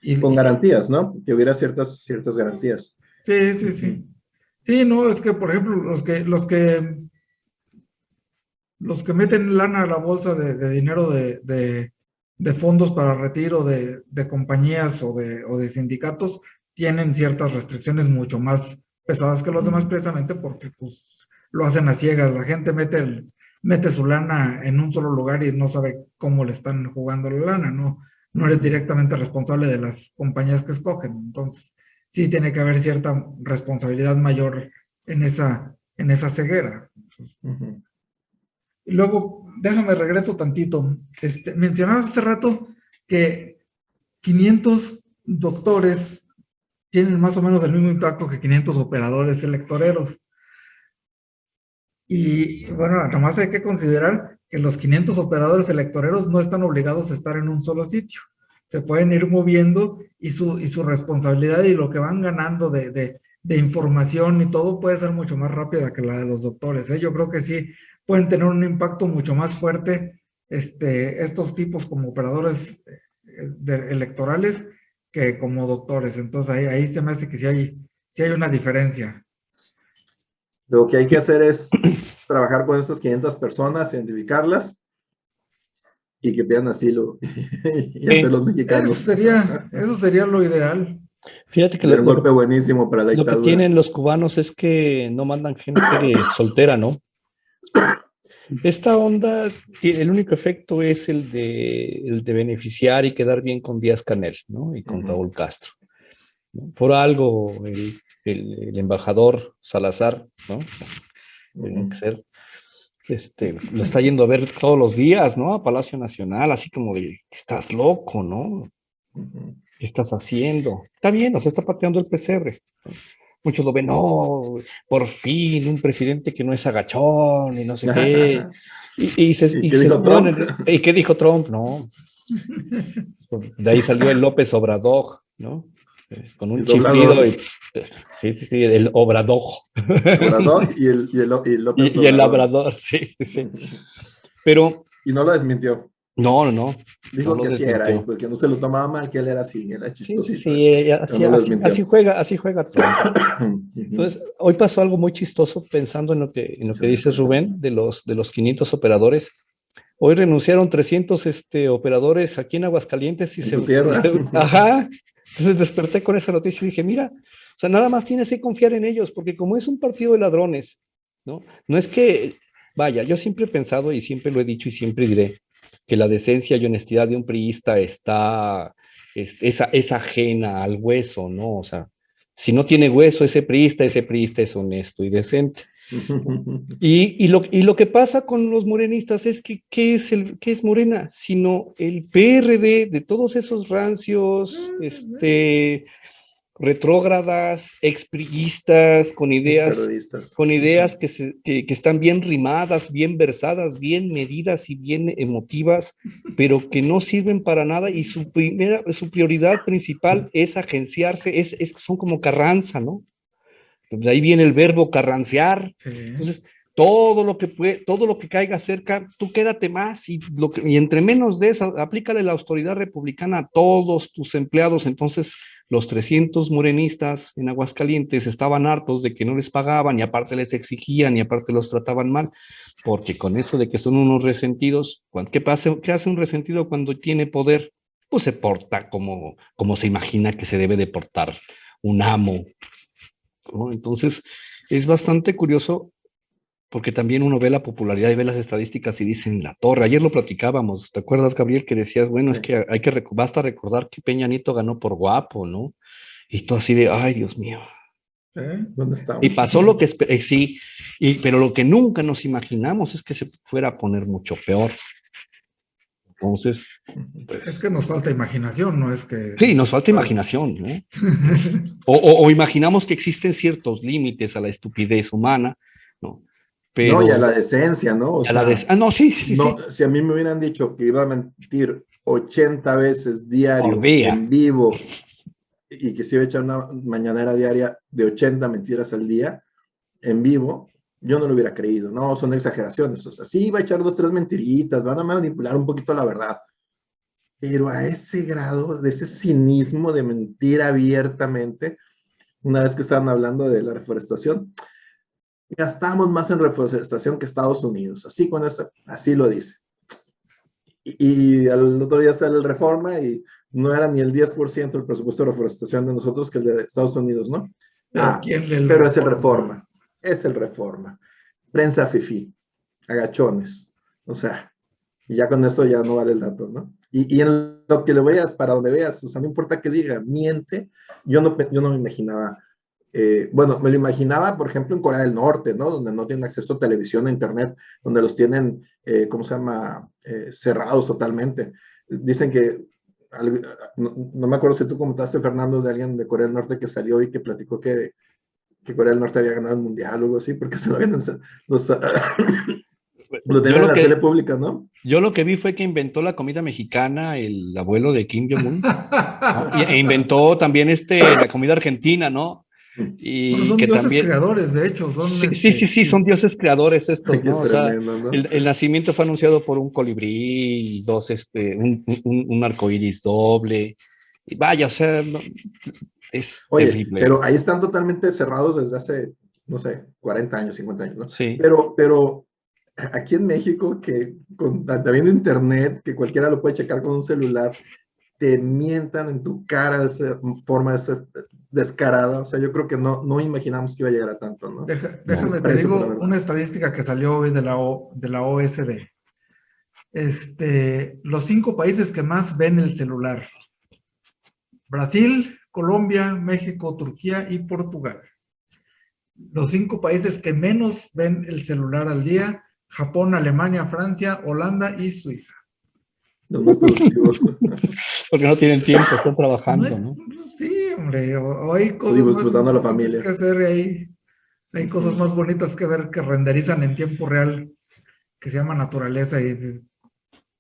Y, Con y- garantías, ¿no? Que hubiera ciertas garantías. sí, sí, sí. Sí, no, es que, por ejemplo, los que meten lana a la bolsa de dinero de fondos para retiro de compañías o de sindicatos tienen ciertas restricciones mucho más pesadas que los demás, precisamente porque pues, lo hacen a ciegas. La gente mete su lana en un solo lugar y no sabe cómo le están jugando la lana, ¿no? No eres directamente responsable de las compañías que escogen. Entonces, sí tiene que haber cierta responsabilidad mayor en esa ceguera. Ujú. Y luego, déjame regreso tantito. Mencionabas hace rato que 500 doctores tienen más o menos el mismo impacto que 500 operadores electoreros. Y bueno, nomás hay que considerar que los 500 operadores electoreros no están obligados a estar en un solo sitio. Se pueden ir moviendo y su responsabilidad y lo que van ganando de información y todo puede ser mucho más rápida que la de los doctores, ¿eh? Yo creo que sí pueden tener un impacto mucho más fuerte estos tipos como operadores electorales que como doctores. Entonces ahí se me hace que sí hay una diferencia. Lo que hay que hacer es trabajar con estas 500 personas, identificarlas y que pidan asilo y Sí, hacerlos mexicanos. Eso sería lo ideal. fíjate que Sería un golpe buenísimo para la lo que dictadura. tienen los cubanos es que no mandan gente soltera, ¿no? Esta onda, el único efecto es el de beneficiar y quedar bien con Díaz Canel, ¿no? Y con Raúl Castro, ¿no? Por algo, el embajador Salazar, ¿no? Tenía que ser, lo está yendo a ver todos los días, ¿no? A Palacio Nacional, así como de, estás loco, ¿no? ¿Qué estás haciendo? Está bien, o sea, está pateando el pesebre. Muchos lo ven, no, por fin, un presidente que no es agachón y no sé qué. ¿Y Y qué se dijo Trump? ponen, ¿y qué dijo Trump? No, de ahí salió el López Obrador, ¿no? Con un El chiflido doblador. y, sí, sí, sí, el Obrador. Obrador y López Y el Obrador. labrador, sí, sí, sí. Pero, Y no lo desmintió. no, no, no, no Dijo lo que sí era, y desmintió. porque no se lo tomaba mal, que él era así, era Sí, sí, chistosito, sí, pero no lo desmintió. así juega Trump. Entonces, hoy pasó algo muy chistoso pensando en lo que dices, Rubén, de los 500 operadores. Hoy renunciaron 300 operadores aquí en Aguascalientes En tu tierra. ajá. Entonces desperté con esa noticia y dije, mira, o sea, nada más tienes que confiar en ellos, porque como es un partido de ladrones, ¿no? No es que, vaya, yo siempre he pensado y siempre lo he dicho y siempre diré que la decencia y honestidad de un priista es ajena al hueso, ¿no? O sea, si no tiene hueso ese priista es honesto y decente. Y lo que pasa con los morenistas es que, ¿qué es Morena? Sino el PRD de todos esos rancios, retrógradas, expriistas, Experiodistas. con ideas que están bien rimadas, bien versadas, bien medidas y bien emotivas, pero que no sirven para nada y su prioridad principal es agenciarse, son como Carranza, ¿no? De ahí viene el verbo carrancear. Sí. Entonces, todo lo que caiga cerca, tú quédate más y entre menos de eso, aplícale la autoridad republicana a todos tus empleados. Entonces, los 300 morenistas en Aguascalientes estaban hartos de que no les pagaban y aparte les exigían y aparte los trataban mal, porque con eso de que son unos resentidos, ¿qué hace un resentido cuando tiene poder? Pues se porta como se imagina que se debe de portar un amo, ¿no? Entonces, es bastante curioso porque también uno ve la popularidad y ve las estadísticas y dicen la torre. Ayer lo platicábamos, ¿te acuerdas, Gabriel, que decías, bueno, Sí. es que basta recordar que Peña Nieto ganó por guapo, ¿no? Y tú así de, ay, Dios mío. ¿Dónde Y estamos? pasó lo que sí, pero lo que nunca nos imaginamos es que se fuera a poner mucho peor. Entonces, Es pues, que nos falta imaginación, no es que... sí, nos falta imaginación, ¿no? O imaginamos que existen ciertos límites a la estupidez humana, ¿no? No, y a Pero la decencia, ¿no? O a la sea, no, sí, sí, no, sí, si a mí me hubieran dicho que iba a mentir 80 veces por diario, día. en vivo, y que se iba a echar una mañanera diaria de 80 mentiras al día, en vivo, yo no lo hubiera creído. No, son exageraciones. O sea, sí, va a echar dos, tres mentiritas, van a manipular un poquito la verdad. pero a ese grado, de ese cinismo de mentir abiertamente, una vez que estaban hablando de la reforestación, gastamos más en reforestación que Estados Unidos, así con eso, así lo dice. Y al otro día sale el Reforma y no era ni el 10% del presupuesto de reforestación de nosotros que el de Estados Unidos, ¿no? Pero ¿quién lee el pero es el Reforma? es el Reforma. Prensa fifí, agachones, o sea, y ya con eso ya no vale el dato, ¿no? Y en lo que le veas, para donde veas, o sea, no importa que diga, miente, yo no me imaginaba, bueno, me lo imaginaba, por ejemplo, en Corea del Norte, ¿no? Donde no tienen acceso a televisión, a internet, donde los tienen, ¿cómo se llama? Cerrados totalmente. Dicen que, no me acuerdo si tú comentaste, Fernando, de alguien de Corea del Norte que salió y que platicó que Corea del Norte había ganado el mundial o algo así, porque se lo habían, lo tenían en la tele pública, ¿no? Yo lo que vi fue que inventó la comida mexicana el abuelo de Kim Jong-un, ¿no? E inventó también la comida argentina, ¿no? Bueno, Y son que dioses también, creadores, de hecho, son sí, son dioses creadores estos, Qué ¿no? O sea, tremendo, ¿no? el nacimiento fue anunciado por un colibrí, y un arco iris doble, y vaya, o sea, es Oye, terrible. pero ahí están totalmente cerrados desde hace, no sé, 40 años, 50 años, ¿no? Sí. Pero aquí en México, que con también internet, que cualquiera lo puede checar con un celular, te mientan en tu cara de esa forma de ser descarada. O sea, yo creo que no imaginamos que iba a llegar a tanto, ¿no? Déjame te Desprecio por la digo verdad. una estadística que salió hoy de la OSD. Los 5 países que más ven el celular: Brasil, Colombia, México, Turquía y Portugal. Los 5 países que menos ven el celular al día: Japón, Alemania, Francia, Holanda y Suiza. Los más productivos. Porque no tienen tiempo, están trabajando, ¿no? Sí, hombre, o hay O cosas más disfrutando a la importantes familia. que hacer, hay cosas más bonitas que ver que renderizan en tiempo real, que se llama naturaleza.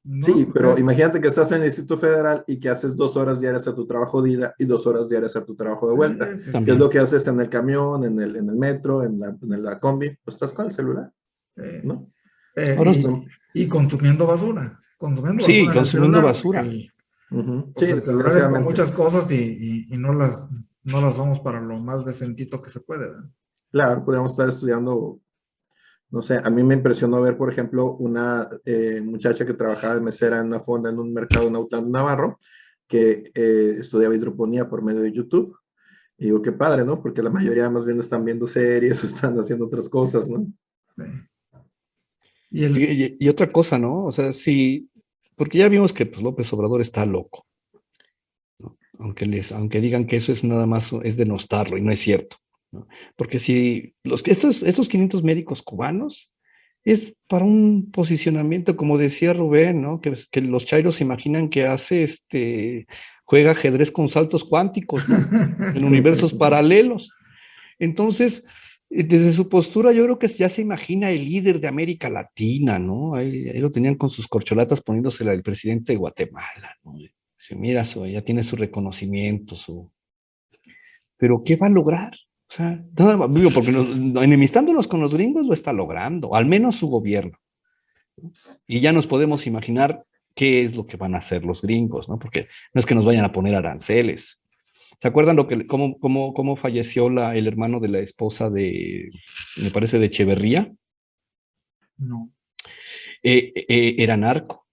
¿No? Sí, pero imagínate que estás en el Distrito Federal y que haces 2 horas diarias a tu trabajo de ida y 2 horas diarias a tu trabajo de vuelta. ¿Qué es También. lo que haces en el camión, en el metro, en la combi? Pues estás con el celular, ¿no? Ahora, Y consumiendo basura. Consumiendo sí, basura en el consumiendo celular. basura. Sí, Pues el celular es para desgraciadamente. muchas cosas y no las usamos para lo más decentito que se puede, ¿verdad? Claro, podríamos estar estudiando, no sé, a mí me impresionó ver, por ejemplo, una muchacha que trabajaba de mesera en una fonda en un mercado en Autlán, Navarro, que estudiaba hidroponía por medio de YouTube. Y digo, qué padre, ¿no? Porque la mayoría más bien están viendo series o están haciendo otras cosas, ¿no? Sí. Y otra cosa, ¿no? O sea, sí, porque ya vimos que pues, López Obrador está loco, ¿no? Aunque digan que eso es nada más, es denostarlo, y no es cierto, ¿no? Porque si estos 500 médicos cubanos es para un posicionamiento, como decía Rubén, ¿no? Que los chairos se imaginan que juega ajedrez con saltos cuánticos, ¿no? En universos paralelos. Entonces, desde su postura, yo creo que ya se imagina el líder de América Latina, ¿no? Ahí lo tenían con sus corcholatas poniéndosela el presidente de Guatemala, ¿no? Dice, mira, ya tiene su reconocimiento, pero ¿qué va a lograr? O sea, nada más, digo, porque enemistándonos con los gringos lo está logrando, al menos su gobierno, ¿no? Y ya nos podemos imaginar qué es lo que van a hacer los gringos, ¿no? Porque no es que nos vayan a poner aranceles. ¿Se acuerdan cómo falleció el hermano de la esposa me parece, de Echeverría? No. Era narco.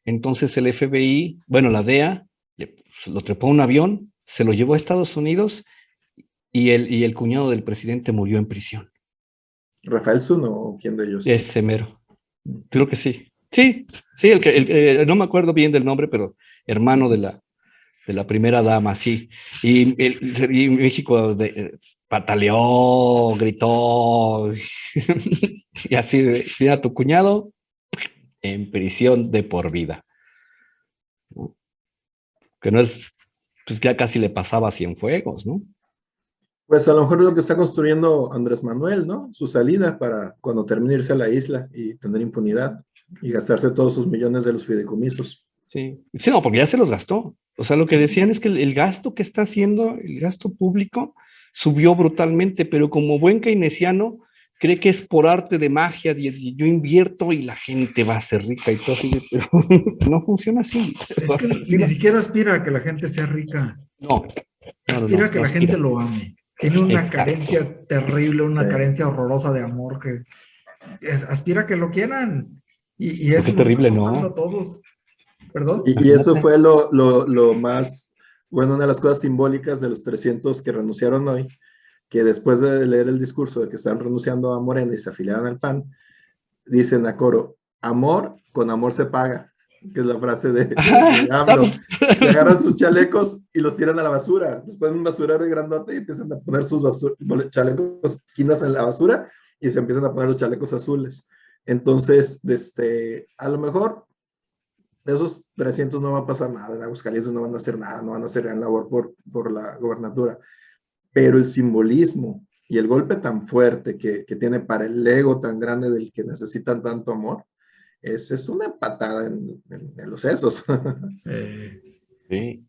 Entonces el FBI, bueno, la DEA, lo trepó a un avión, se lo llevó a Estados Unidos y el cuñado del presidente murió en prisión. ¿Rafael Zuno o quién de ellos? Ese mero. Creo que sí. Sí, no me acuerdo bien del nombre, pero hermano de la primera dama, sí. Y México pataleó, gritó, y así, mira, tu cuñado en prisión de por vida, ¿no? Que no es, pues ya casi le pasaba a Cienfuegos, ¿no? Pues a lo mejor es lo que está construyendo Andrés Manuel, ¿no? Su salida para cuando termine irse a la isla y tener impunidad y gastarse todos sus millones de los fideicomisos. Sí, sí, no, porque ya se los gastó. O sea, lo que decían es que el gasto que está haciendo, el gasto público, subió brutalmente, pero como buen keynesiano, cree que es por arte de magia, y yo invierto y la gente va a ser rica y todo así, pero no funciona así. Es que Sí, ni siquiera aspira a que la gente sea rica, no, aspira a que no la gente aspira. lo ame. Tiene una Exacto. carencia terrible, Sí. una carencia horrorosa de amor que aspira a que lo quieran. Y Pero eso qué nos está terrible, costando ¿no? a todos. ¿Perdón? Y eso Imagínate. fue lo más, bueno, una de las cosas simbólicas de los 300 que renunciaron hoy, que después de leer el discurso de que están renunciando a Morena y se afiliaron al PAN, dicen a coro, amor con amor se paga, que es la frase de AMLO. Pues, Y agarran sus chalecos y los tiran a la basura. Les ponen un basurero grandote y empiezan a poner sus chalecos quinas en la basura y se empiezan a poner los chalecos azules. Entonces, a lo mejor de esos 300 no va a pasar nada, en Aguascalientes no van a hacer nada, no van a hacer gran labor por la gobernatura, pero el simbolismo y el golpe tan fuerte que tiene para el ego tan grande del que necesitan tanto amor, es una patada en los sesos. sí.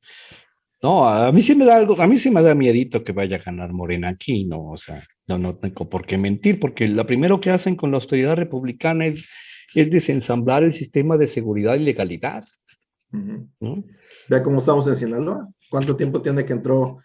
No, a mí sí me da algo, a mí sí me da miedito que vaya a ganar Morena aquí, no, o sea, no tengo por qué mentir, porque lo primero que hacen con la austeridad republicana es desensamblar el sistema de seguridad y legalidad, ¿no? Ve cómo estamos en Sinaloa, cuánto tiempo tiene que entró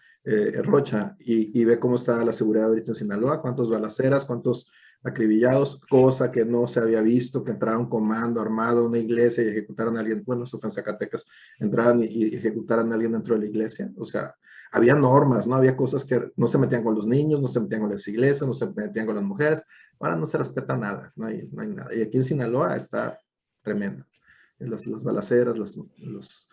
Rocha y ve cómo está la seguridad ahorita en Sinaloa, cuántos balaceras, cuántos acribillados, cosa que no se había visto, que entrara un comando armado a una iglesia y ejecutaran a alguien, bueno, eso fue en Zacatecas, entraran y ejecutaran a alguien dentro de la iglesia, o sea, había normas, ¿no? Había cosas que no se metían con los niños, no se metían con las iglesias, no se metían con las mujeres, ahora no se respeta nada, no hay nada, y aquí en Sinaloa está tremendo, las balaceras, los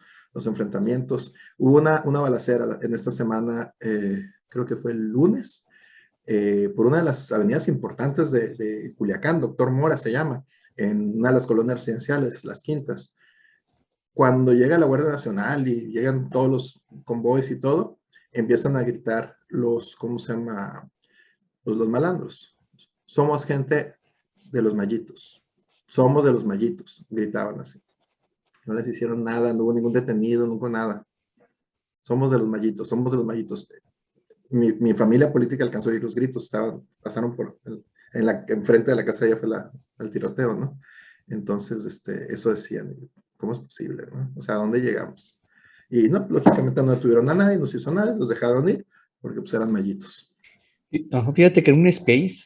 enfrentamientos. Hubo una balacera en esta semana, creo que fue el lunes, por una de las avenidas importantes de Culiacán, Doctor Mora se llama, en una de las colonias residenciales, Las Quintas. Cuando llega la Guardia Nacional y llegan todos los convoys y todo, empiezan a gritar ¿cómo se llama? Pues los malandros. Somos gente de los mallitos. Somos de los mallitos, gritaban así. No les hicieron nada, no hubo ningún detenido, no hubo nada. Somos de los mallitos, somos de los mallitos. Mi familia política alcanzó a oír los gritos, pasaron por enfrente de la casa, ya fue el tiroteo, ¿no? Entonces, eso decían, ¿cómo es posible, no? O sea, ¿a dónde llegamos? Y no, lógicamente no detuvieron a nadie, no se hizo nada, los dejaron ir, porque pues eran mallitos. Fíjate que en un space,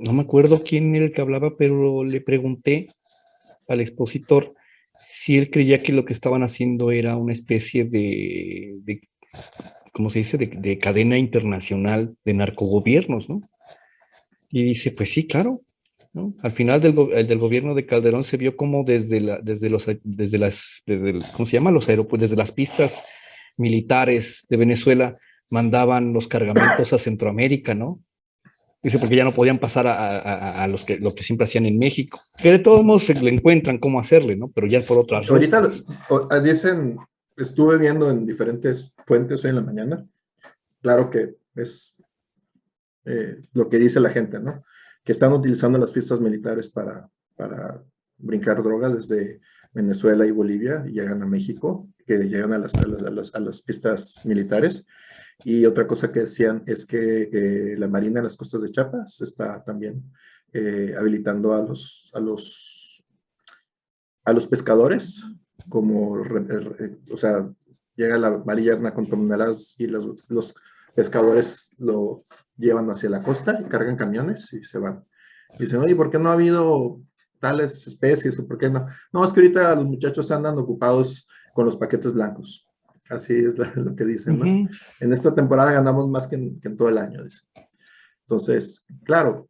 no me acuerdo quién era el que hablaba, pero le pregunté al expositor si él creía que lo que estaban haciendo era una especie de ¿cómo se dice?, de cadena internacional de narcogobiernos, ¿no? Y dice, pues sí, claro, ¿no? Al final del gobierno de Calderón se vio como ¿cómo se llama? Los aeropuertos, desde las pistas militares de Venezuela mandaban los cargamentos a Centroamérica, ¿no? Dice, porque ya no podían pasar a lo que siempre hacían en México. Que de todos modos se le encuentran cómo hacerle, ¿no? Pero ya por otras Ahorita rutas. dicen, estuve viendo en diferentes fuentes hoy en la mañana, claro que es lo que dice la gente, ¿no? Que están utilizando las pistas militares para brincar droga desde Venezuela y Bolivia y llegan a México, que llegan a las pistas militares. Y otra cosa que decían es que la Marina en las costas de Chiapas está también habilitando a los pescadores, o sea, llega la Marina con toneladas y los pescadores lo llevan hacia la costa y cargan camiones y se van. Y dicen, oye, ¿por qué no ha habido tales especies o por qué no? No, es que ahorita los muchachos andan ocupados con los paquetes blancos. Así es lo que dicen, ¿no? En esta temporada ganamos más que en todo el año, dicen. Entonces, claro,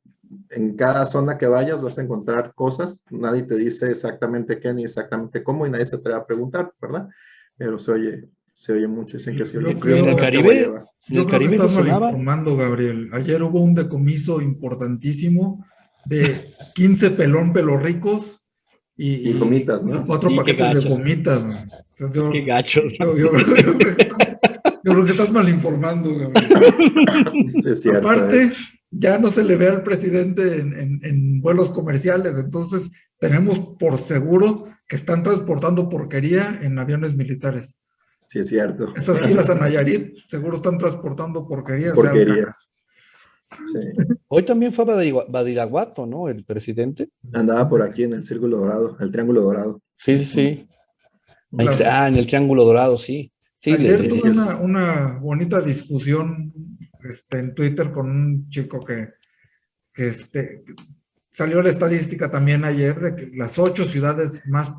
en cada zona que vayas vas a encontrar cosas, nadie te dice exactamente qué ni exactamente cómo y nadie se te va a preguntar, ¿verdad? Pero se oye mucho, dicen que sí. Yo creo, En el Caribe, yo creo que estás mal sonaba. informando, Gabriel. Ayer hubo un decomiso importantísimo de 15 pelo ricos Y gomitas, ¿no? 4 Y qué paquetes de gachos. gomitas. ¿No? O sea, Qué gachos. yo creo que estás mal informando, Gabriel. Sí, es cierto. Aparte, ya no se le ve al presidente en vuelos comerciales, entonces tenemos por seguro que están transportando porquería en aviones militares. Sí, es cierto. Esas giras a Nayarit seguro están transportando porquería. Porquería. Sí. Hoy también fue Badiraguato, ¿no? El presidente. Andaba por aquí en el Círculo Dorado, el Triángulo Dorado. Sí, sí, sí. Ahí Las- en el Triángulo Dorado, sí. Sí, Ayer tuve Ellos, una bonita discusión en Twitter con un chico que salió la estadística también ayer de que las 8 ciudades más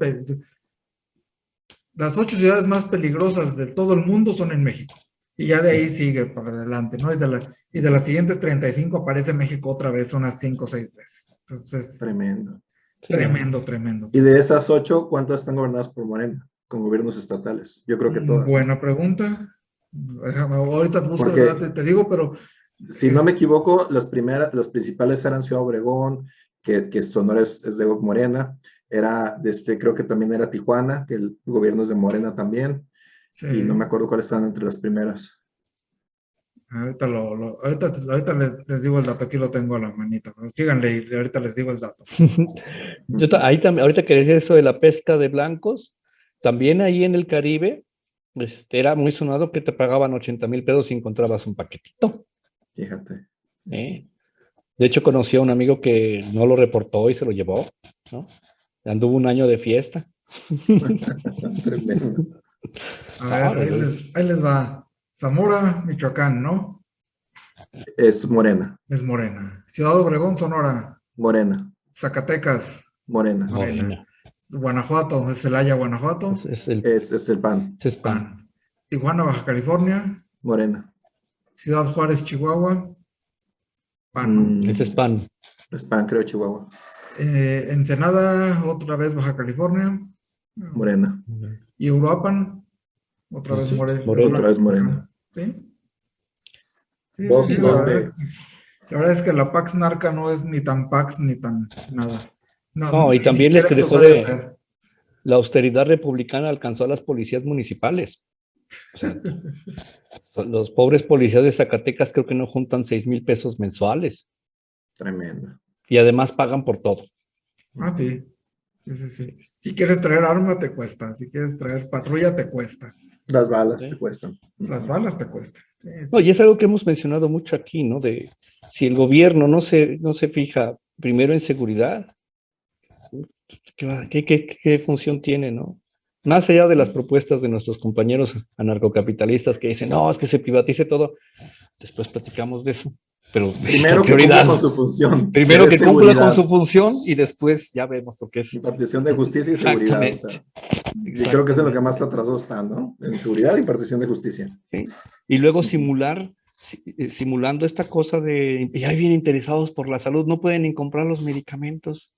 peligrosas de todo el mundo son en México. Y ya de ahí sigue para adelante, ¿no? Y de las siguientes 35 aparece México otra vez unas 5 o 6 veces. Entonces, tremendo. sí. tremendo, tremendo. Y de esas 8, ¿cuántas están gobernadas por Morena? Con gobiernos estatales. Yo creo que todas. Buena pregunta. Déjame, ahorita busco el Porque dato y te digo, pero si no me equivoco, las principales eran Ciudad Obregón, que Sonora es de Morena, creo que también era Tijuana, que el gobierno es de Morena también, sí, y no me acuerdo cuáles estaban entre las primeras. ahorita les digo el dato, aquí lo tengo a la manita, pero síganle y ahorita les digo el dato. Ahí también, ahorita que decía eso de la pesca de blancos, también ahí en el Caribe, era muy sonado que te pagaban 80,000 pesos si encontrabas un paquetito. Fíjate. ¿Eh? De hecho, conocí a un amigo que no lo reportó y se lo llevó, ¿no? Anduvo un año de fiesta. Tremendo. A ver, ahí les va. Zamora, Michoacán, ¿no? Es Morena, Es Morena. Ciudad Obregón, Sonora. Morena, Zacatecas, Morena. Morena. Guanajuato, es Celaya, Guanajuato. Es el PAN, es PAN. PAN. Tijuana, Baja California. Morena. Ciudad Juárez, Chihuahua. PAN, ¿no? Ese es PAN. Es PAN, creo, Chihuahua. Ensenada, otra vez Baja California. Morena. Y Uruapan, otra vez Sí, Morena. Otra vez Morena. ¿Sí? Sí, Voz la de... verdad es que la Pax Narca no es ni tan Pax ni tan nada. No, y ni también es siquiera que eso dejó sabe de, hacer. la austeridad republicana alcanzó a las policías municipales. O sea, los pobres policías de Zacatecas creo que no juntan 6,000 pesos mensuales Tremendo. y además pagan por todo. Ah, sí. Sí. Si quieres traer arma, te cuesta. Si quieres traer patrulla, te cuesta. Las balas Sí. te cuestan. Las balas te cuestan. Sí. No, y es algo que hemos mencionado mucho aquí, ¿no? De si el gobierno no se fija primero en seguridad, ¿qué función tiene, no? Más allá de las propuestas de nuestros compañeros anarcocapitalistas que dicen, no, es que se privatice todo, después platicamos de eso, pero Primero la que prioridad, cumpla con su función. primero que es cumpla con seguridad. su función y después ya vemos lo que es. Impartición de justicia y seguridad. O sea, y creo que eso es lo que más atrasado está, ¿no? En seguridad y impartición de justicia. ¿Sí? Y luego simulando esta cosa de, ya vienen interesados por la salud, no pueden ni comprar los medicamentos.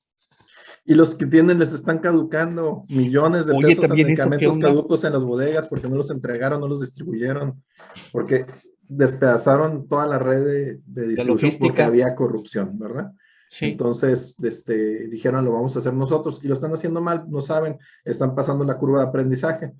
Y los que tienen les están caducando millones de Oye, pesos en también eso, ¿qué medicamentos onda? caducos en las bodegas porque no los entregaron, no los distribuyeron, porque despedazaron toda la red de distribución porque logística. había corrupción, ¿verdad? Sí. Entonces, dijeron, lo vamos a hacer nosotros y lo están haciendo mal, no saben, están pasando la curva de aprendizaje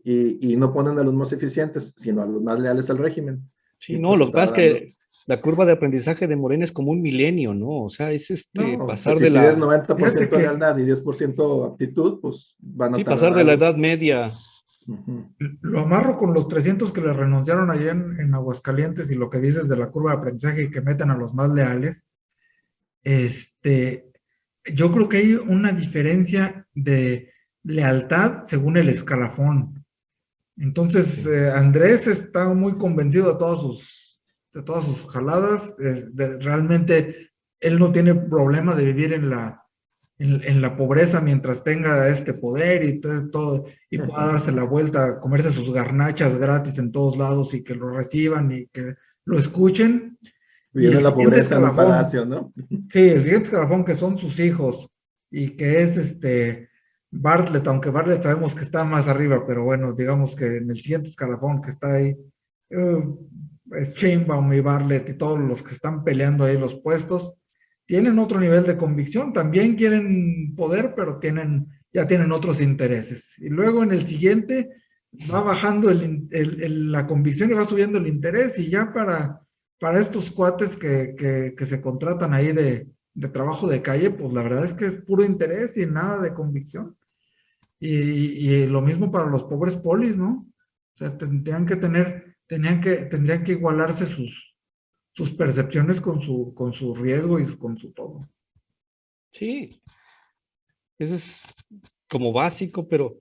y no ponen a los más eficientes, sino a los más leales al régimen. Sí, Y no, pues lo que está pasa es que la curva de aprendizaje de Morena es como un milenio, ¿no? O sea, es No, pasar pues si de pides la, 90% lealtad y 10% aptitud, pues van a sí, tardar pasar de la algo. edad media. Ujú. Lo amarro con los 300 que le renunciaron allá en Aguascalientes y lo que dices de la curva de aprendizaje y que meten a los más leales. Yo creo que hay una diferencia de lealtad según el escalafón. Entonces, Andrés está muy convencido de todas sus jaladas. Realmente, él no tiene problema de vivir en la pobreza mientras tenga este poder y todo, y pueda darse la vuelta, comerse sus garnachas gratis en todos lados y que lo reciban y que lo escuchen. Y Viviendo el en la siguiente pobreza en un escalafón, palacio, ¿no? sí, el siguiente escalafón que son sus hijos y que es Bartlett, aunque Bartlett sabemos que está más arriba, pero bueno, digamos que en el siguiente escalafón que está ahí, es Sheinbaum y Bartlett y todos los que están peleando ahí los puestos, tienen otro nivel de convicción, también quieren poder, pero ya tienen otros intereses. Y luego en el siguiente va bajando la convicción y va subiendo el interés y ya para estos cuates que se contratan ahí de trabajo de calle, pues la verdad es que es puro interés y nada de convicción. Y lo mismo para los pobres polis, ¿no? O sea, tendrían que igualarse sus percepciones con su riesgo y con su todo. Sí, eso es como básico, pero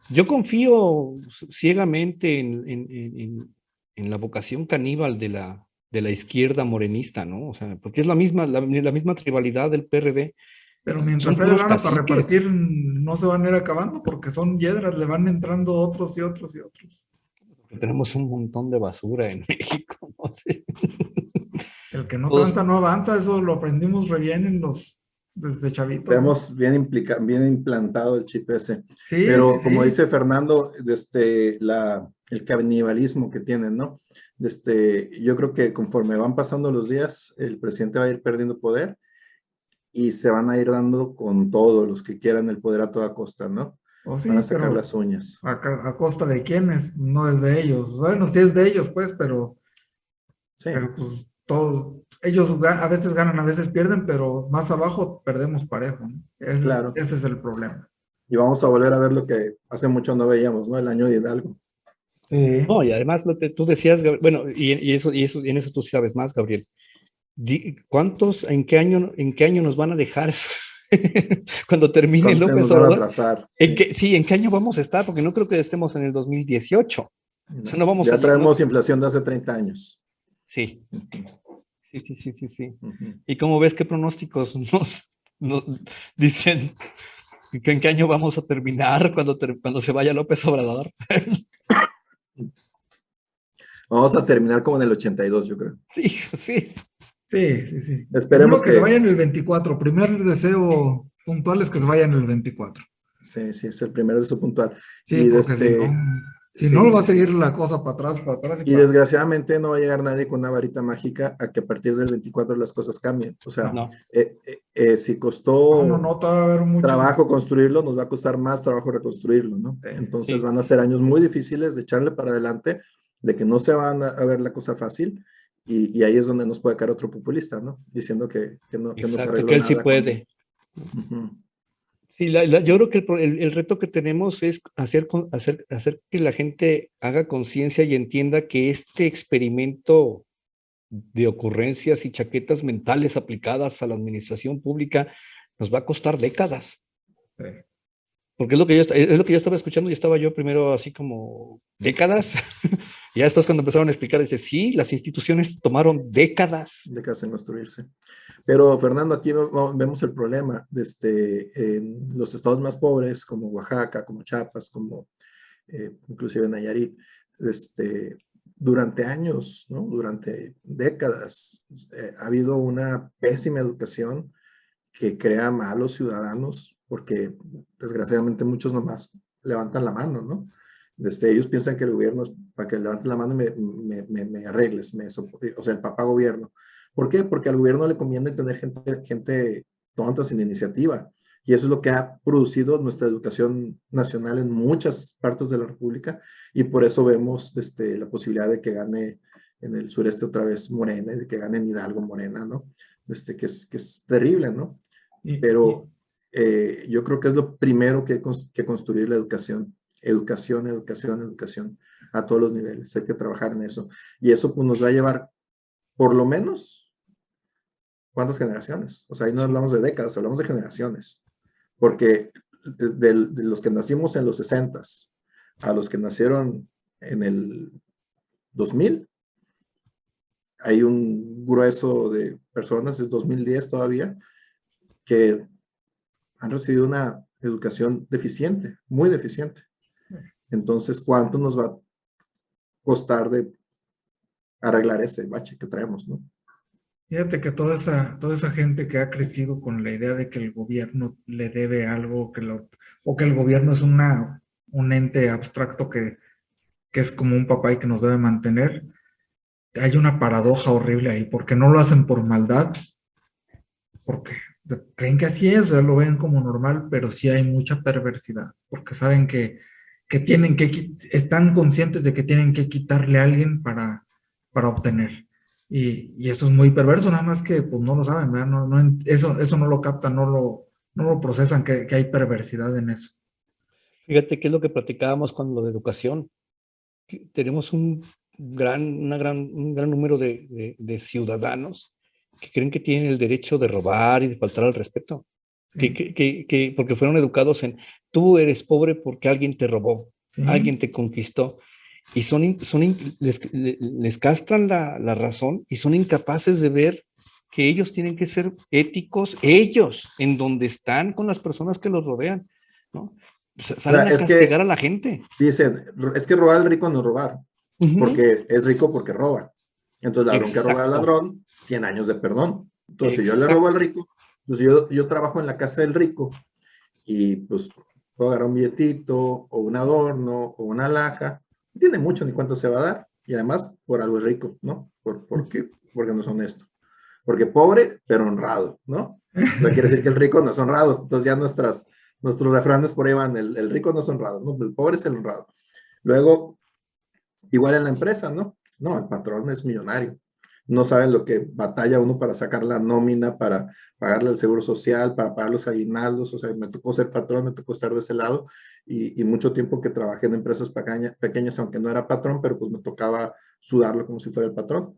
yo confío ciegamente en la vocación caníbal de la izquierda morenista, ¿no? O sea, porque es la misma tribalidad del PRD. Pero Son mientras haya puros lana para caciques. repartir, no se van a ir acabando porque son hiedras, le van entrando otros y otros y otros. Tenemos un montón de basura en México, no sé. El que no Todos, tranza no avanza, eso lo aprendimos re bien desde chavitos, ¿no? Tenemos bien implantado el chip ese. Sí, sí, Pero como sí. dice Fernando, el canibalismo que tienen, ¿no? Yo creo que conforme van pasando los días, el presidente va a ir perdiendo poder y se van a ir dando con todos los que quieran el poder a toda costa, ¿no? O Van a sí, sacar pero las uñas. a costa de quiénes, no es de ellos. Bueno, sí es de ellos, pues, Sí, pues todos, ellos a veces ganan, a veces pierden, pero más abajo perdemos parejo, ¿no? claro. Ese es el problema. Y vamos a volver a ver lo que hace mucho no veíamos, ¿no? El año de Hidalgo. Sí. no, y además lo que tú decías, bueno, y en eso tú sí sabes más, Gabriel. ¿Cuántos, en qué año nos van a dejar cuando termine ¿Cuántos años López nos van a Obrador? atrasar? Sí. Sí, ¿en qué año vamos a estar? Porque no creo que estemos en el 2018. O sea, No. no vamos a Ya llegar. traemos inflación de hace 30 años. Sí, Ujú, sí. ujú. ¿Y cómo ves qué pronósticos nos dicen que en qué año vamos a terminar cuando se vaya López Obrador? Vamos a terminar como en el 82, yo creo. Sí, sí. Sí, sí, sí. Seguro Esperemos que se que, vaya en el 24. Primer deseo puntual es que se vaya en el 24. sí, sí, es el primero de su puntual. Sí, Y porque si no sí, lo va a sí, seguir sí. la cosa para atrás y Y para... desgraciadamente no va a llegar nadie con una varita mágica a que a partir del 24 las cosas cambien. O sea, No, No, si costó no, todavía va a haber mucho. trabajo construirlo, nos va a costar más trabajo reconstruirlo, ¿no? Entonces sí. van a ser años muy difíciles de echarle para adelante, de que no se van a ver la cosa fácil, y ahí es donde nos puede caer otro populista, ¿no? Diciendo que no se Exacto, arregló que él sí nada con... puede. Ujú, Sí, sí, yo creo que el reto que tenemos es hacer que la gente haga conciencia y entienda que este experimento de ocurrencias y chaquetas mentales aplicadas a la administración pública nos va a costar décadas. sí. Porque es lo que yo estaba escuchando y estaba yo primero así como décadas. Y ya después cuando empezaron a explicar, dice, sí, las instituciones tomaron décadas. de que hacen construirse. Pero Fernando, aquí vemos el problema en los estados más pobres, como Oaxaca, como Chiapas, como inclusive Nayarit, durante años, ¿no? Durante décadas, ha habido una pésima educación que crea malos ciudadanos, porque desgraciadamente muchos nomás levantan la mano, ¿no? Ellos piensan que el gobierno es para que levanten la mano y me arregles, o sea, el papá gobierno. ¿Por qué? Porque al gobierno le conviene tener gente tonta, sin iniciativa. Y eso es lo que ha producido nuestra educación nacional en muchas partes de la República. Y por eso vemos la posibilidad de que gane en el sureste otra vez Morena, y de que gane en Hidalgo Morena, ¿no? Que es terrible, ¿no? Y Pero yo creo que es lo primero que construir la educación. Educación a todos los niveles. Hay que trabajar en eso. Y eso pues, nos va a llevar por lo menos, ¿cuántas generaciones? O sea, ahí no hablamos de décadas, hablamos de generaciones. Porque de los que nacimos en los 60 a los que nacieron en el 2000, hay un grueso de personas, de 2010 todavía, que han recibido una educación deficiente, muy deficiente. Entonces, ¿cuánto nos va a costar de arreglar ese bache que traemos, no? fíjate que toda esa gente que ha crecido con la idea de que el gobierno le debe algo, o que el gobierno es un ente abstracto que es como un papá y que nos debe mantener, hay una paradoja horrible ahí, porque no lo hacen por maldad, porque creen que así es, o sea, lo ven como normal, pero sí hay mucha perversidad, porque saben que están conscientes de que tienen que quitarle a alguien para obtener. Y eso es muy perverso, nada más que pues no lo saben, ¿verdad? Eso no lo captan, no lo procesan, que hay perversidad en eso. Fíjate qué es lo que platicábamos con lo de educación. Tenemos un gran número de ciudadanos que creen que tienen el derecho de robar y de faltar al respeto, Sí, porque fueron educados en, tú eres pobre porque alguien te robó, sí. alguien te conquistó, y les castran la razón y son incapaces de ver que ellos tienen que ser éticos, ellos, en donde están con las personas que los rodean, ¿no? O sea, Salen a es que castigar a la gente. dicen, es que robar al rico no es robar, Ujú. porque es rico porque roba. Entonces, ladrón que roba al Exacto, ladrón, 100 años de perdón. Entonces, si yo le robo al exacto. rico, pues yo trabajo en la casa del rico y pues puedo agarrar un billetito o un adorno o una alhaja. No tiene mucho ni cuánto se va a dar. Y además, por algo es rico, ¿no? ¿Por qué? Porque no es honesto. Porque pobre, pero honrado, ¿no? O sea, quiere decir que el rico no es honrado. Entonces ya nuestros refranes por ahí van, el rico no es honrado, ¿no? El pobre es el honrado. Luego, igual en la empresa, ¿no? No, el patrón es millonario. No saben lo que batalla uno para sacar la nómina, para pagarle el seguro social, para pagar los aguinaldos. O sea, me tocó ser patrón, me tocó estar de ese lado y mucho tiempo que trabajé en empresas pequeñas, aunque no era patrón, pero pues me tocaba sudarlo como si fuera el patrón.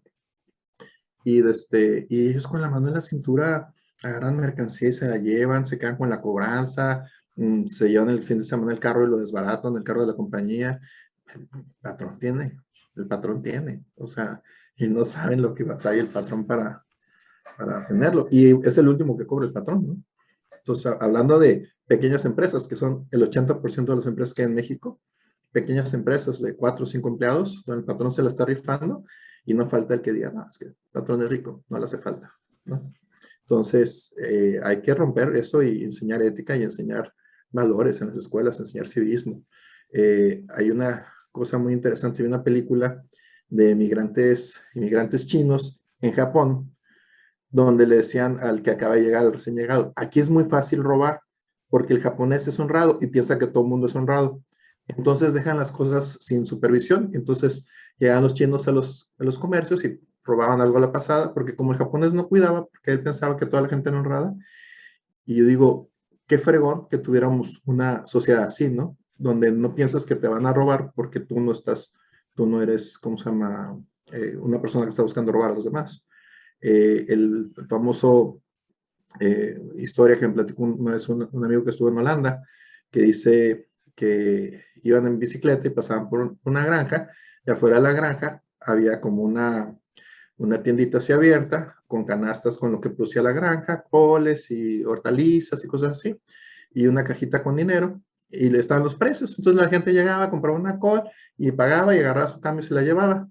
Y ellos con la mano en la cintura agarran mercancía y se la llevan, se quedan con la cobranza, se llevan el fin de semana el carro y lo desbaratan, el carro de la compañía. El patrón tiene, el patrón tiene, o sea, y no saben lo que batalla el patrón para tenerlo. Y es el último que cobra el patrón, ¿no? Entonces, hablando de pequeñas empresas, que son el 80% de las empresas que hay en México, pequeñas empresas de 4 o 5 empleados, donde el patrón se la está rifando y no falta el que diga, no, es que el patrón es rico, no le hace falta, ¿no? Entonces, hay que romper eso y enseñar ética y enseñar valores en las escuelas, enseñar civismo. Hay una cosa muy interesante, hay una película de inmigrantes chinos en Japón, donde le decían al que acaba de llegar, al recién llegado, aquí es muy fácil robar, porque el japonés es honrado y piensa que todo el mundo es honrado. Entonces dejan las cosas sin supervisión. Entonces llegan los chinos a los comercios y robaban algo a la pasada, porque como el japonés no cuidaba, porque él pensaba que toda la gente era honrada, y yo digo, qué fregón que tuviéramos una sociedad así, ¿no? Donde no piensas que te van a robar porque tú no eres, ¿cómo se llama? Una persona que está buscando robar a los demás. El famoso historia que me platicó una vez un amigo que estuvo en Holanda, que dice que iban en bicicleta y pasaban por una granja, y afuera de la granja había como una tiendita así abierta, con canastas con lo que producía la granja, coles y hortalizas y cosas así, y una cajita con dinero, y le estaban los precios. Entonces la gente llegaba, compraba una col y pagaba y agarraba su cambio y se la llevaba.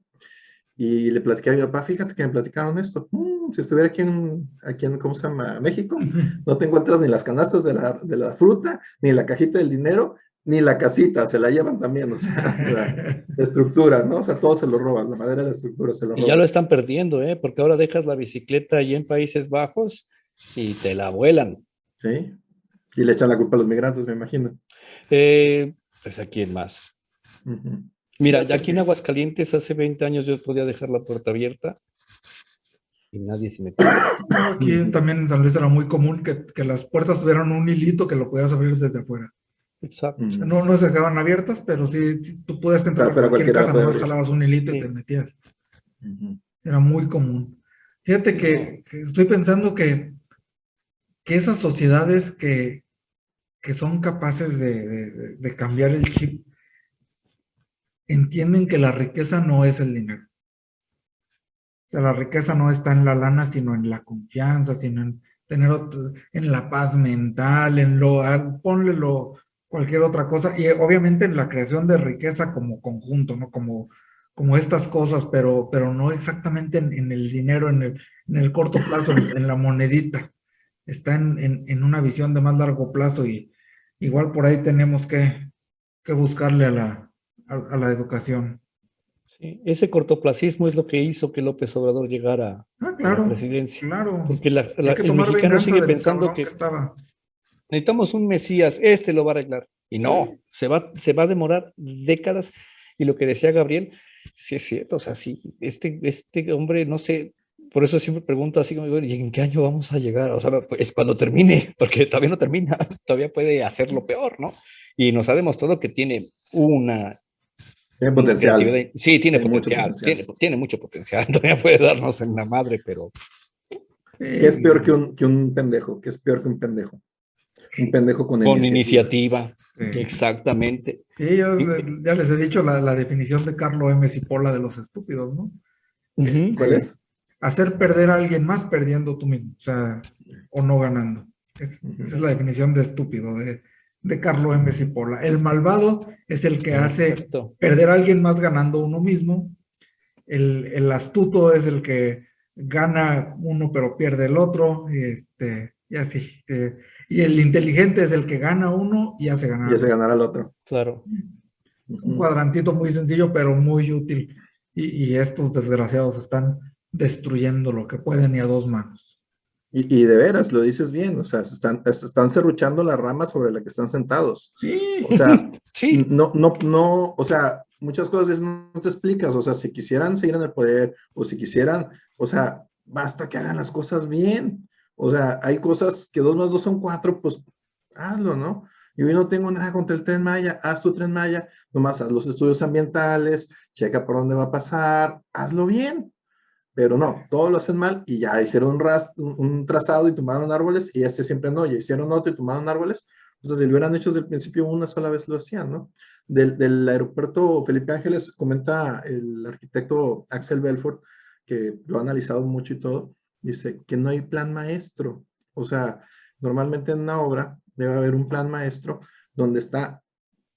Y le platiqué a mi papá, fíjate que me platicaron esto. Si estuviera aquí en, ¿cómo se llama? México, no te encuentras ni las canastas de la fruta, ni la cajita del dinero, ni la casita, se la llevan también, o sea, la estructura, ¿no? O sea, todo se lo roban, la madera de la estructura se lo Y ya lo roban, están perdiendo, ¿eh? Porque ahora dejas la bicicleta ahí en Países Bajos y te la vuelan. ¿sí? Y le echan la culpa a los migrantes, me imagino. Pues a quién más. Ujú. Mira, ya Fíjate aquí en que Aguascalientes hace 20 años yo podía dejar la puerta abierta y nadie se metía. no, aquí Ujú. también en San Luis era muy común que las puertas tuvieran un hilito que lo podías abrir desde afuera. O Exacto. sea, Ujú. no se dejaban abiertas, pero sí tú puedes entrar Pero a afuera cualquier cualquiera la casa, puede nomás abrir. jalabas un hilito y te Sí, metías. Ujú. Era muy común. Fíjate sí, no. que estoy pensando que esas sociedades que son capaces de cambiar el chip entienden que la riqueza no es el dinero. O sea, la riqueza no está en la lana, sino en la confianza, sino en en la paz mental, ponle cualquier otra cosa, y obviamente en la creación de riqueza como conjunto, ¿no? Como estas cosas, pero no exactamente en el dinero, en el corto plazo, en la monedita. Está en una visión de más largo plazo y igual por ahí tenemos que buscarle a la educación. Sí, ese cortoplacismo es lo que hizo que López Obrador llegara Ah, a la claro, presidencia. claro. Porque Hay que el tomar mexicano venganza sigue del pensando cabrón que que estaba. necesitamos un Mesías, este lo va a arreglar. Y no, Sí. se va a demorar décadas. Y lo que decía Gabriel, sí es cierto, o sea, sí, este hombre, no sé, por eso siempre pregunto así como, ¿y en qué año vamos a llegar? O sea, pues cuando termine, porque todavía no termina, todavía puede hacerlo peor, ¿no? Y nos ha demostrado que tiene una Tiene una potencial, creatividad. Sí, tiene tiene mucho potencial, potencial. tiene mucho potencial. Todavía puede darnos en la madre, pero ¿Qué es peor que Sí, un pendejo? ¿Qué es peor que un pendejo? Un pendejo con con iniciativa. iniciativa. sí. Exactamente. Sí, yo Y- ya les he dicho la definición de Carlo M. Cipolla de los estúpidos, ¿no? Ujú. ¿Cuál Este, es? hacer perder a alguien más perdiendo tú mismo, o sea, o no ganando. Esa Ujú. es la definición de estúpido de Carlo M. Cipolla. El malvado es el que hace Exacto. perder a alguien más ganando uno mismo. El astuto es el que gana uno pero pierde el otro, y así. Y el inteligente es el que gana uno y hace ganar Ya al se otro. ganará el otro. Claro. Es un Ujú. cuadrantito muy sencillo, pero muy útil. Y estos desgraciados están destruyendo lo que pueden y a dos manos. Y de veras, lo dices bien, o sea, se están serruchando la rama sobre la que están sentados. O Sí, sea, Sí, no, o sea, muchas cosas no te explicas, o sea, si quisieran seguir en el poder o si quisieran, o sea, basta que hagan las cosas bien. O sea, hay cosas que 2 más 2 son 4, pues hazlo, ¿no? Yo no tengo nada contra el Tren Maya, haz tu Tren Maya, nomás haz los estudios ambientales, checa por dónde va a pasar, hazlo bien. Pero no, todos lo hacen mal y ya hicieron un trazado y tomaron árboles y este siempre no, ya hicieron otro y tomaron árboles. O sea, si lo hubieran hecho desde el principio una sola vez lo hacían, ¿no? Del aeropuerto Felipe Ángeles comenta el arquitecto Axel Belfort, que lo ha analizado mucho y todo, dice que no hay plan maestro. O sea, normalmente en una obra debe haber un plan maestro donde está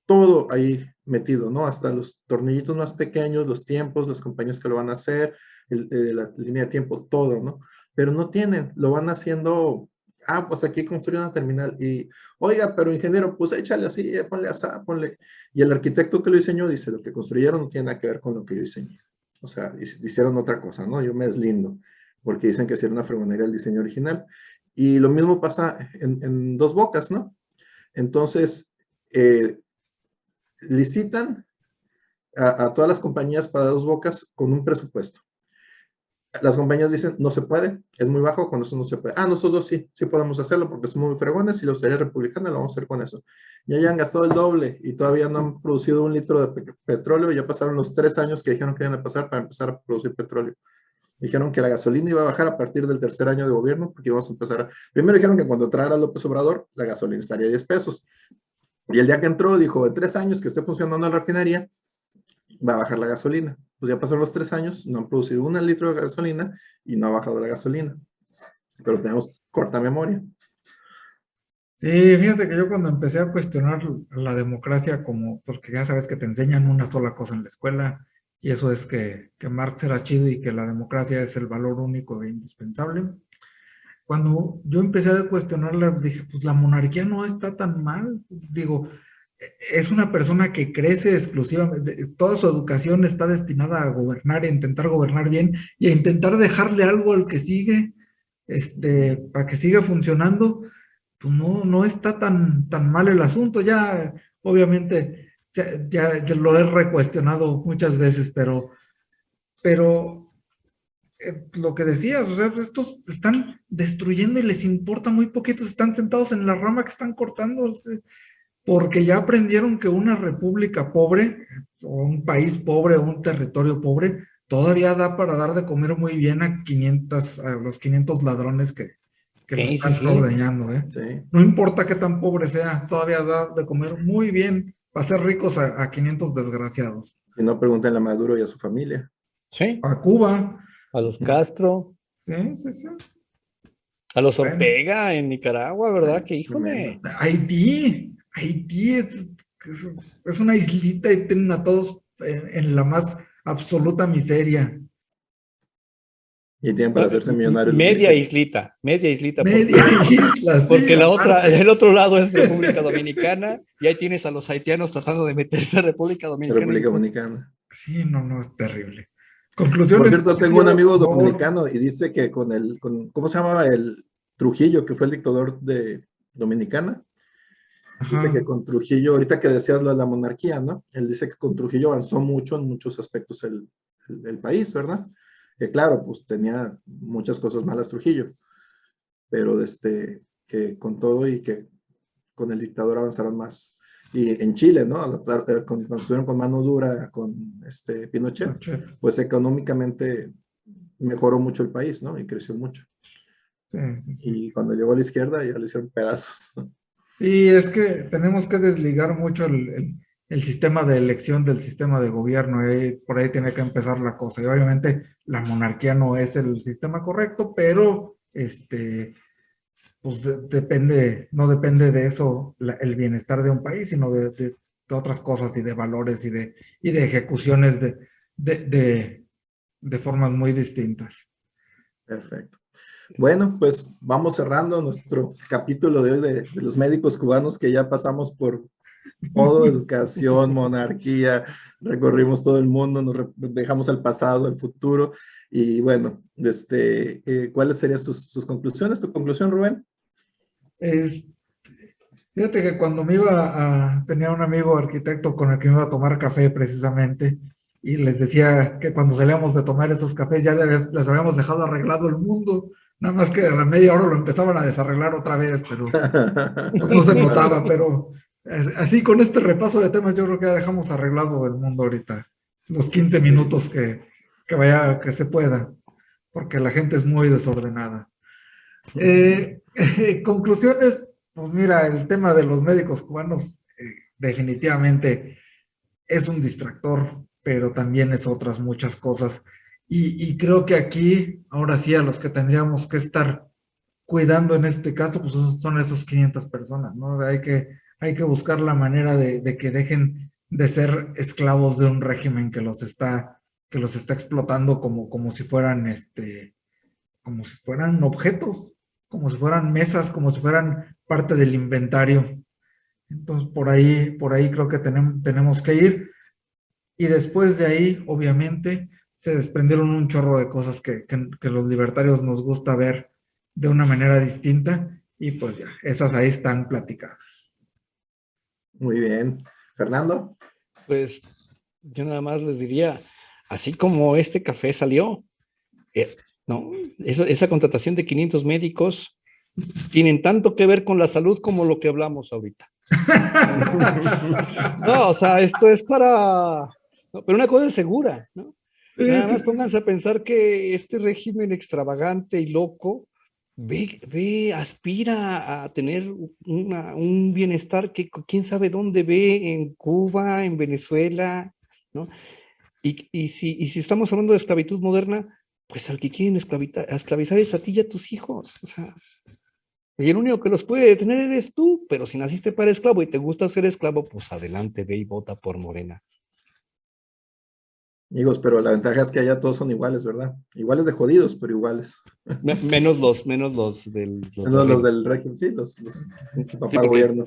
todo ahí metido, ¿no? Hasta los tornillitos más pequeños, los tiempos, las compañías que lo van a hacer, la línea de tiempo, todo, ¿no? Pero no tienen, lo van haciendo, pues aquí construye una terminal y, oiga, pero ingeniero, pues échale así, ponle así, ponle. Y el arquitecto que lo diseñó dice, lo que construyeron no tiene nada que ver con lo que yo diseñé. O sea, hicieron otra cosa, ¿no? Yo me deslindo, porque dicen que hicieron una fregonería el diseño original. Y lo mismo pasa en Dos Bocas, ¿no? Entonces, eh, licitan a todas las compañías para Dos Bocas con un presupuesto. Las compañías dicen, no se puede, es muy bajo, con eso no se puede. Nosotros sí podemos hacerlo porque somos muy fregones y la autoridad republicana lo vamos a hacer con eso. Ya han gastado el doble y todavía no han producido 1 litro de petróleo. Ya pasaron los 3 años que dijeron que iban a pasar para empezar a producir petróleo. Dijeron que la gasolina iba a bajar a partir del tercer año de gobierno porque íbamos a empezar Primero dijeron que cuando entrara López Obrador, la gasolina estaría a 10 pesos. Y el día que entró, dijo, en 3 años que esté funcionando la refinería, va a bajar la gasolina. Pues ya pasaron los 3 años, no han producido 1 litro de gasolina y no ha bajado la gasolina. Pero tenemos corta memoria. sí, fíjate que yo cuando empecé a cuestionar la democracia como, porque ya sabes que te enseñan una sola cosa en la escuela, y eso es que Marx era chido y que la democracia es el valor único e indispensable. Cuando yo empecé a cuestionarla, dije, pues la monarquía no está tan mal. Digo, es una persona que crece exclusivamente, toda su educación está destinada a gobernar, a intentar gobernar bien y a intentar dejarle algo al que sigue, para que siga funcionando. Pues no, no está tan mal el asunto. Ya, obviamente, ya lo he recuestionado muchas veces, pero lo que decías, o sea, estos están destruyendo y les importa muy poquito, están sentados en la rama que están cortando, porque ya aprendieron que una república pobre, o un país pobre, o un territorio pobre, todavía da para dar de comer muy bien a los 500 ladrones que lo sí, sí, están sí. ordeñando, ¿eh? Sí. No importa qué tan pobre sea, todavía da de comer muy bien para ser ricos a 500 desgraciados. Si no, pregúntenle a Maduro y a su familia. Sí. A Cuba, A los Ujú. Castro, sí, sí, sí. a los Bueno. Ortega en Nicaragua, ¿verdad? Que híjole. Haití es una islita y tienen a todos en la más absoluta miseria. Y tienen para hacerse millonarios los Media islita, Media isla, sí, porque la otra, aparte. el otro lado es República Dominicana, y ahí tienes a los haitianos tratando de meterse a República Dominicana. República Dominicana. Sí, no, no, es terrible. Por Conclusiones, cierto, tengo un Mauricio, amigo por favor. dominicano y dice que ¿cómo se llamaba? El Trujillo, que fue el dictador de Dominicana. Dice Ajá. que con Trujillo, ahorita que decías lo de la monarquía, ¿no? Él dice que con Trujillo avanzó mucho en muchos aspectos el país, ¿verdad? Que claro, pues tenía muchas cosas malas Trujillo, pero que con todo y que con el dictador avanzaron más. Y en Chile, ¿no? Cuando estuvieron con mano dura con Pinochet, pues económicamente mejoró mucho el país, ¿no? Y creció mucho. Sí. Y cuando llegó a la izquierda ya lo hicieron pedazos. Y es que tenemos que desligar mucho el sistema de elección del sistema de gobierno, por ahí tiene que empezar la cosa. Y obviamente la monarquía no es el sistema correcto, pero pues no depende de eso el bienestar de un país, sino de otras cosas y de valores y de ejecuciones de formas muy distintas. Perfecto. Bueno, pues vamos cerrando nuestro capítulo de hoy de los médicos cubanos, que ya pasamos por todo, educación, monarquía, recorrimos todo el mundo, nos dejamos el pasado, el futuro, y bueno, ¿cuáles serían sus conclusiones? ¿Tu conclusión, Rubén? Fíjate que cuando tenía un amigo arquitecto con el que me iba a tomar café precisamente, y les decía que cuando salíamos de tomar esos cafés ya les habíamos dejado arreglado el mundo, nada más que a la media hora lo empezaban a desarreglar otra vez, pero pues no se notaba, pero así con este repaso de temas yo creo que ya dejamos arreglado el mundo ahorita, los 15 minutos que se pueda, porque la gente es muy desordenada. Conclusiones, pues mira, el tema de los médicos cubanos definitivamente es un distractor, pero también es otras muchas cosas. Y creo que aquí, ahora sí, a los que tendríamos que estar cuidando en este caso, pues son esos 500 personas, ¿no? Hay que buscar la manera de que dejen de ser esclavos de un régimen que los está explotando como si fueran objetos, como si fueran mesas, como si fueran parte del inventario. Entonces, por ahí creo que tenemos que ir. Y después de ahí, obviamente, se desprendieron un chorro de cosas que los libertarios nos gusta ver de una manera distinta. Y pues ya, esas ahí están platicadas. Muy bien. Fernando. Pues yo nada más les diría, así como este café salió, ¿no? Esa contratación de 500 médicos tienen tanto que ver con la salud como lo que hablamos ahorita. No, o sea, esto es para... No, pero una cosa es segura, ¿no? Sí, Nada más pónganse a pensar que este régimen extravagante y loco aspira a tener un bienestar que quién sabe dónde ve, en Cuba, en Venezuela, ¿no? Y si estamos hablando de esclavitud moderna, pues al que quieren esclavizar es a ti y a tus hijos. O sea, y el único que los puede detener eres tú, pero si naciste para esclavo y te gusta ser esclavo, pues adelante, ve y vota por Morena. Amigos, pero la ventaja es que allá todos son iguales, ¿verdad? Iguales de jodidos, pero iguales. Menos los del régimen, sí, los papá gobierno.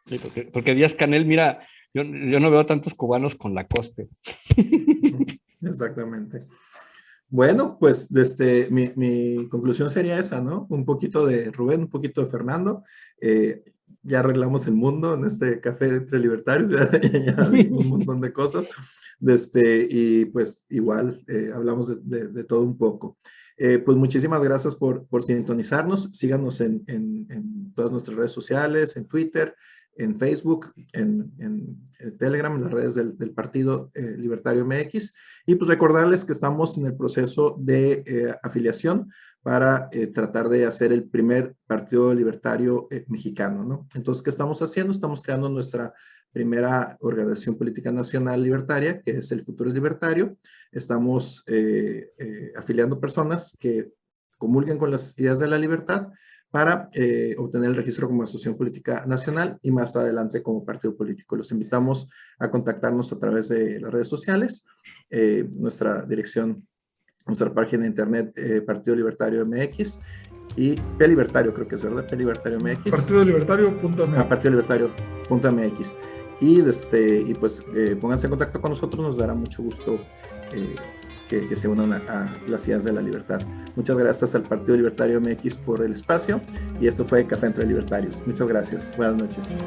Sí, porque Díaz Canel, mira, yo no veo tantos cubanos con la coste. Exactamente. Bueno, pues mi conclusión sería esa, ¿no? Un poquito de Rubén, un poquito de Fernando. Ya arreglamos el mundo en este café entre libertarios, ya vimos un montón de cosas. Y pues igual hablamos de todo un poco. Pues muchísimas gracias por sintonizarnos. Síganos en todas nuestras redes sociales, en Twitter, en Facebook, en Telegram, en las redes del Partido Libertario MX. Y pues recordarles que estamos en el proceso de afiliación para tratar de hacer el primer partido libertario mexicano, ¿no? Entonces, ¿qué estamos haciendo? Estamos creando nuestra primera organización política nacional libertaria, que es el Futuro Libertario. Estamos afiliando personas que comulguen con las ideas de la libertad para obtener el registro como asociación política nacional y más adelante como partido político. Los invitamos a contactarnos a través de las redes sociales, nuestra dirección, nuestra página de internet, Partido Libertario MX, y P-Libertario, creo que es, ¿verdad? P-Libertario MX. Partidolibertario.mx. Partidolibertario.mx. Y pues pónganse en contacto con nosotros, nos dará mucho gusto que se unan a las ideas de la libertad. Muchas gracias al Partido Libertario MX por el espacio, y esto fue Café entre Libertarios. Muchas gracias. Buenas noches.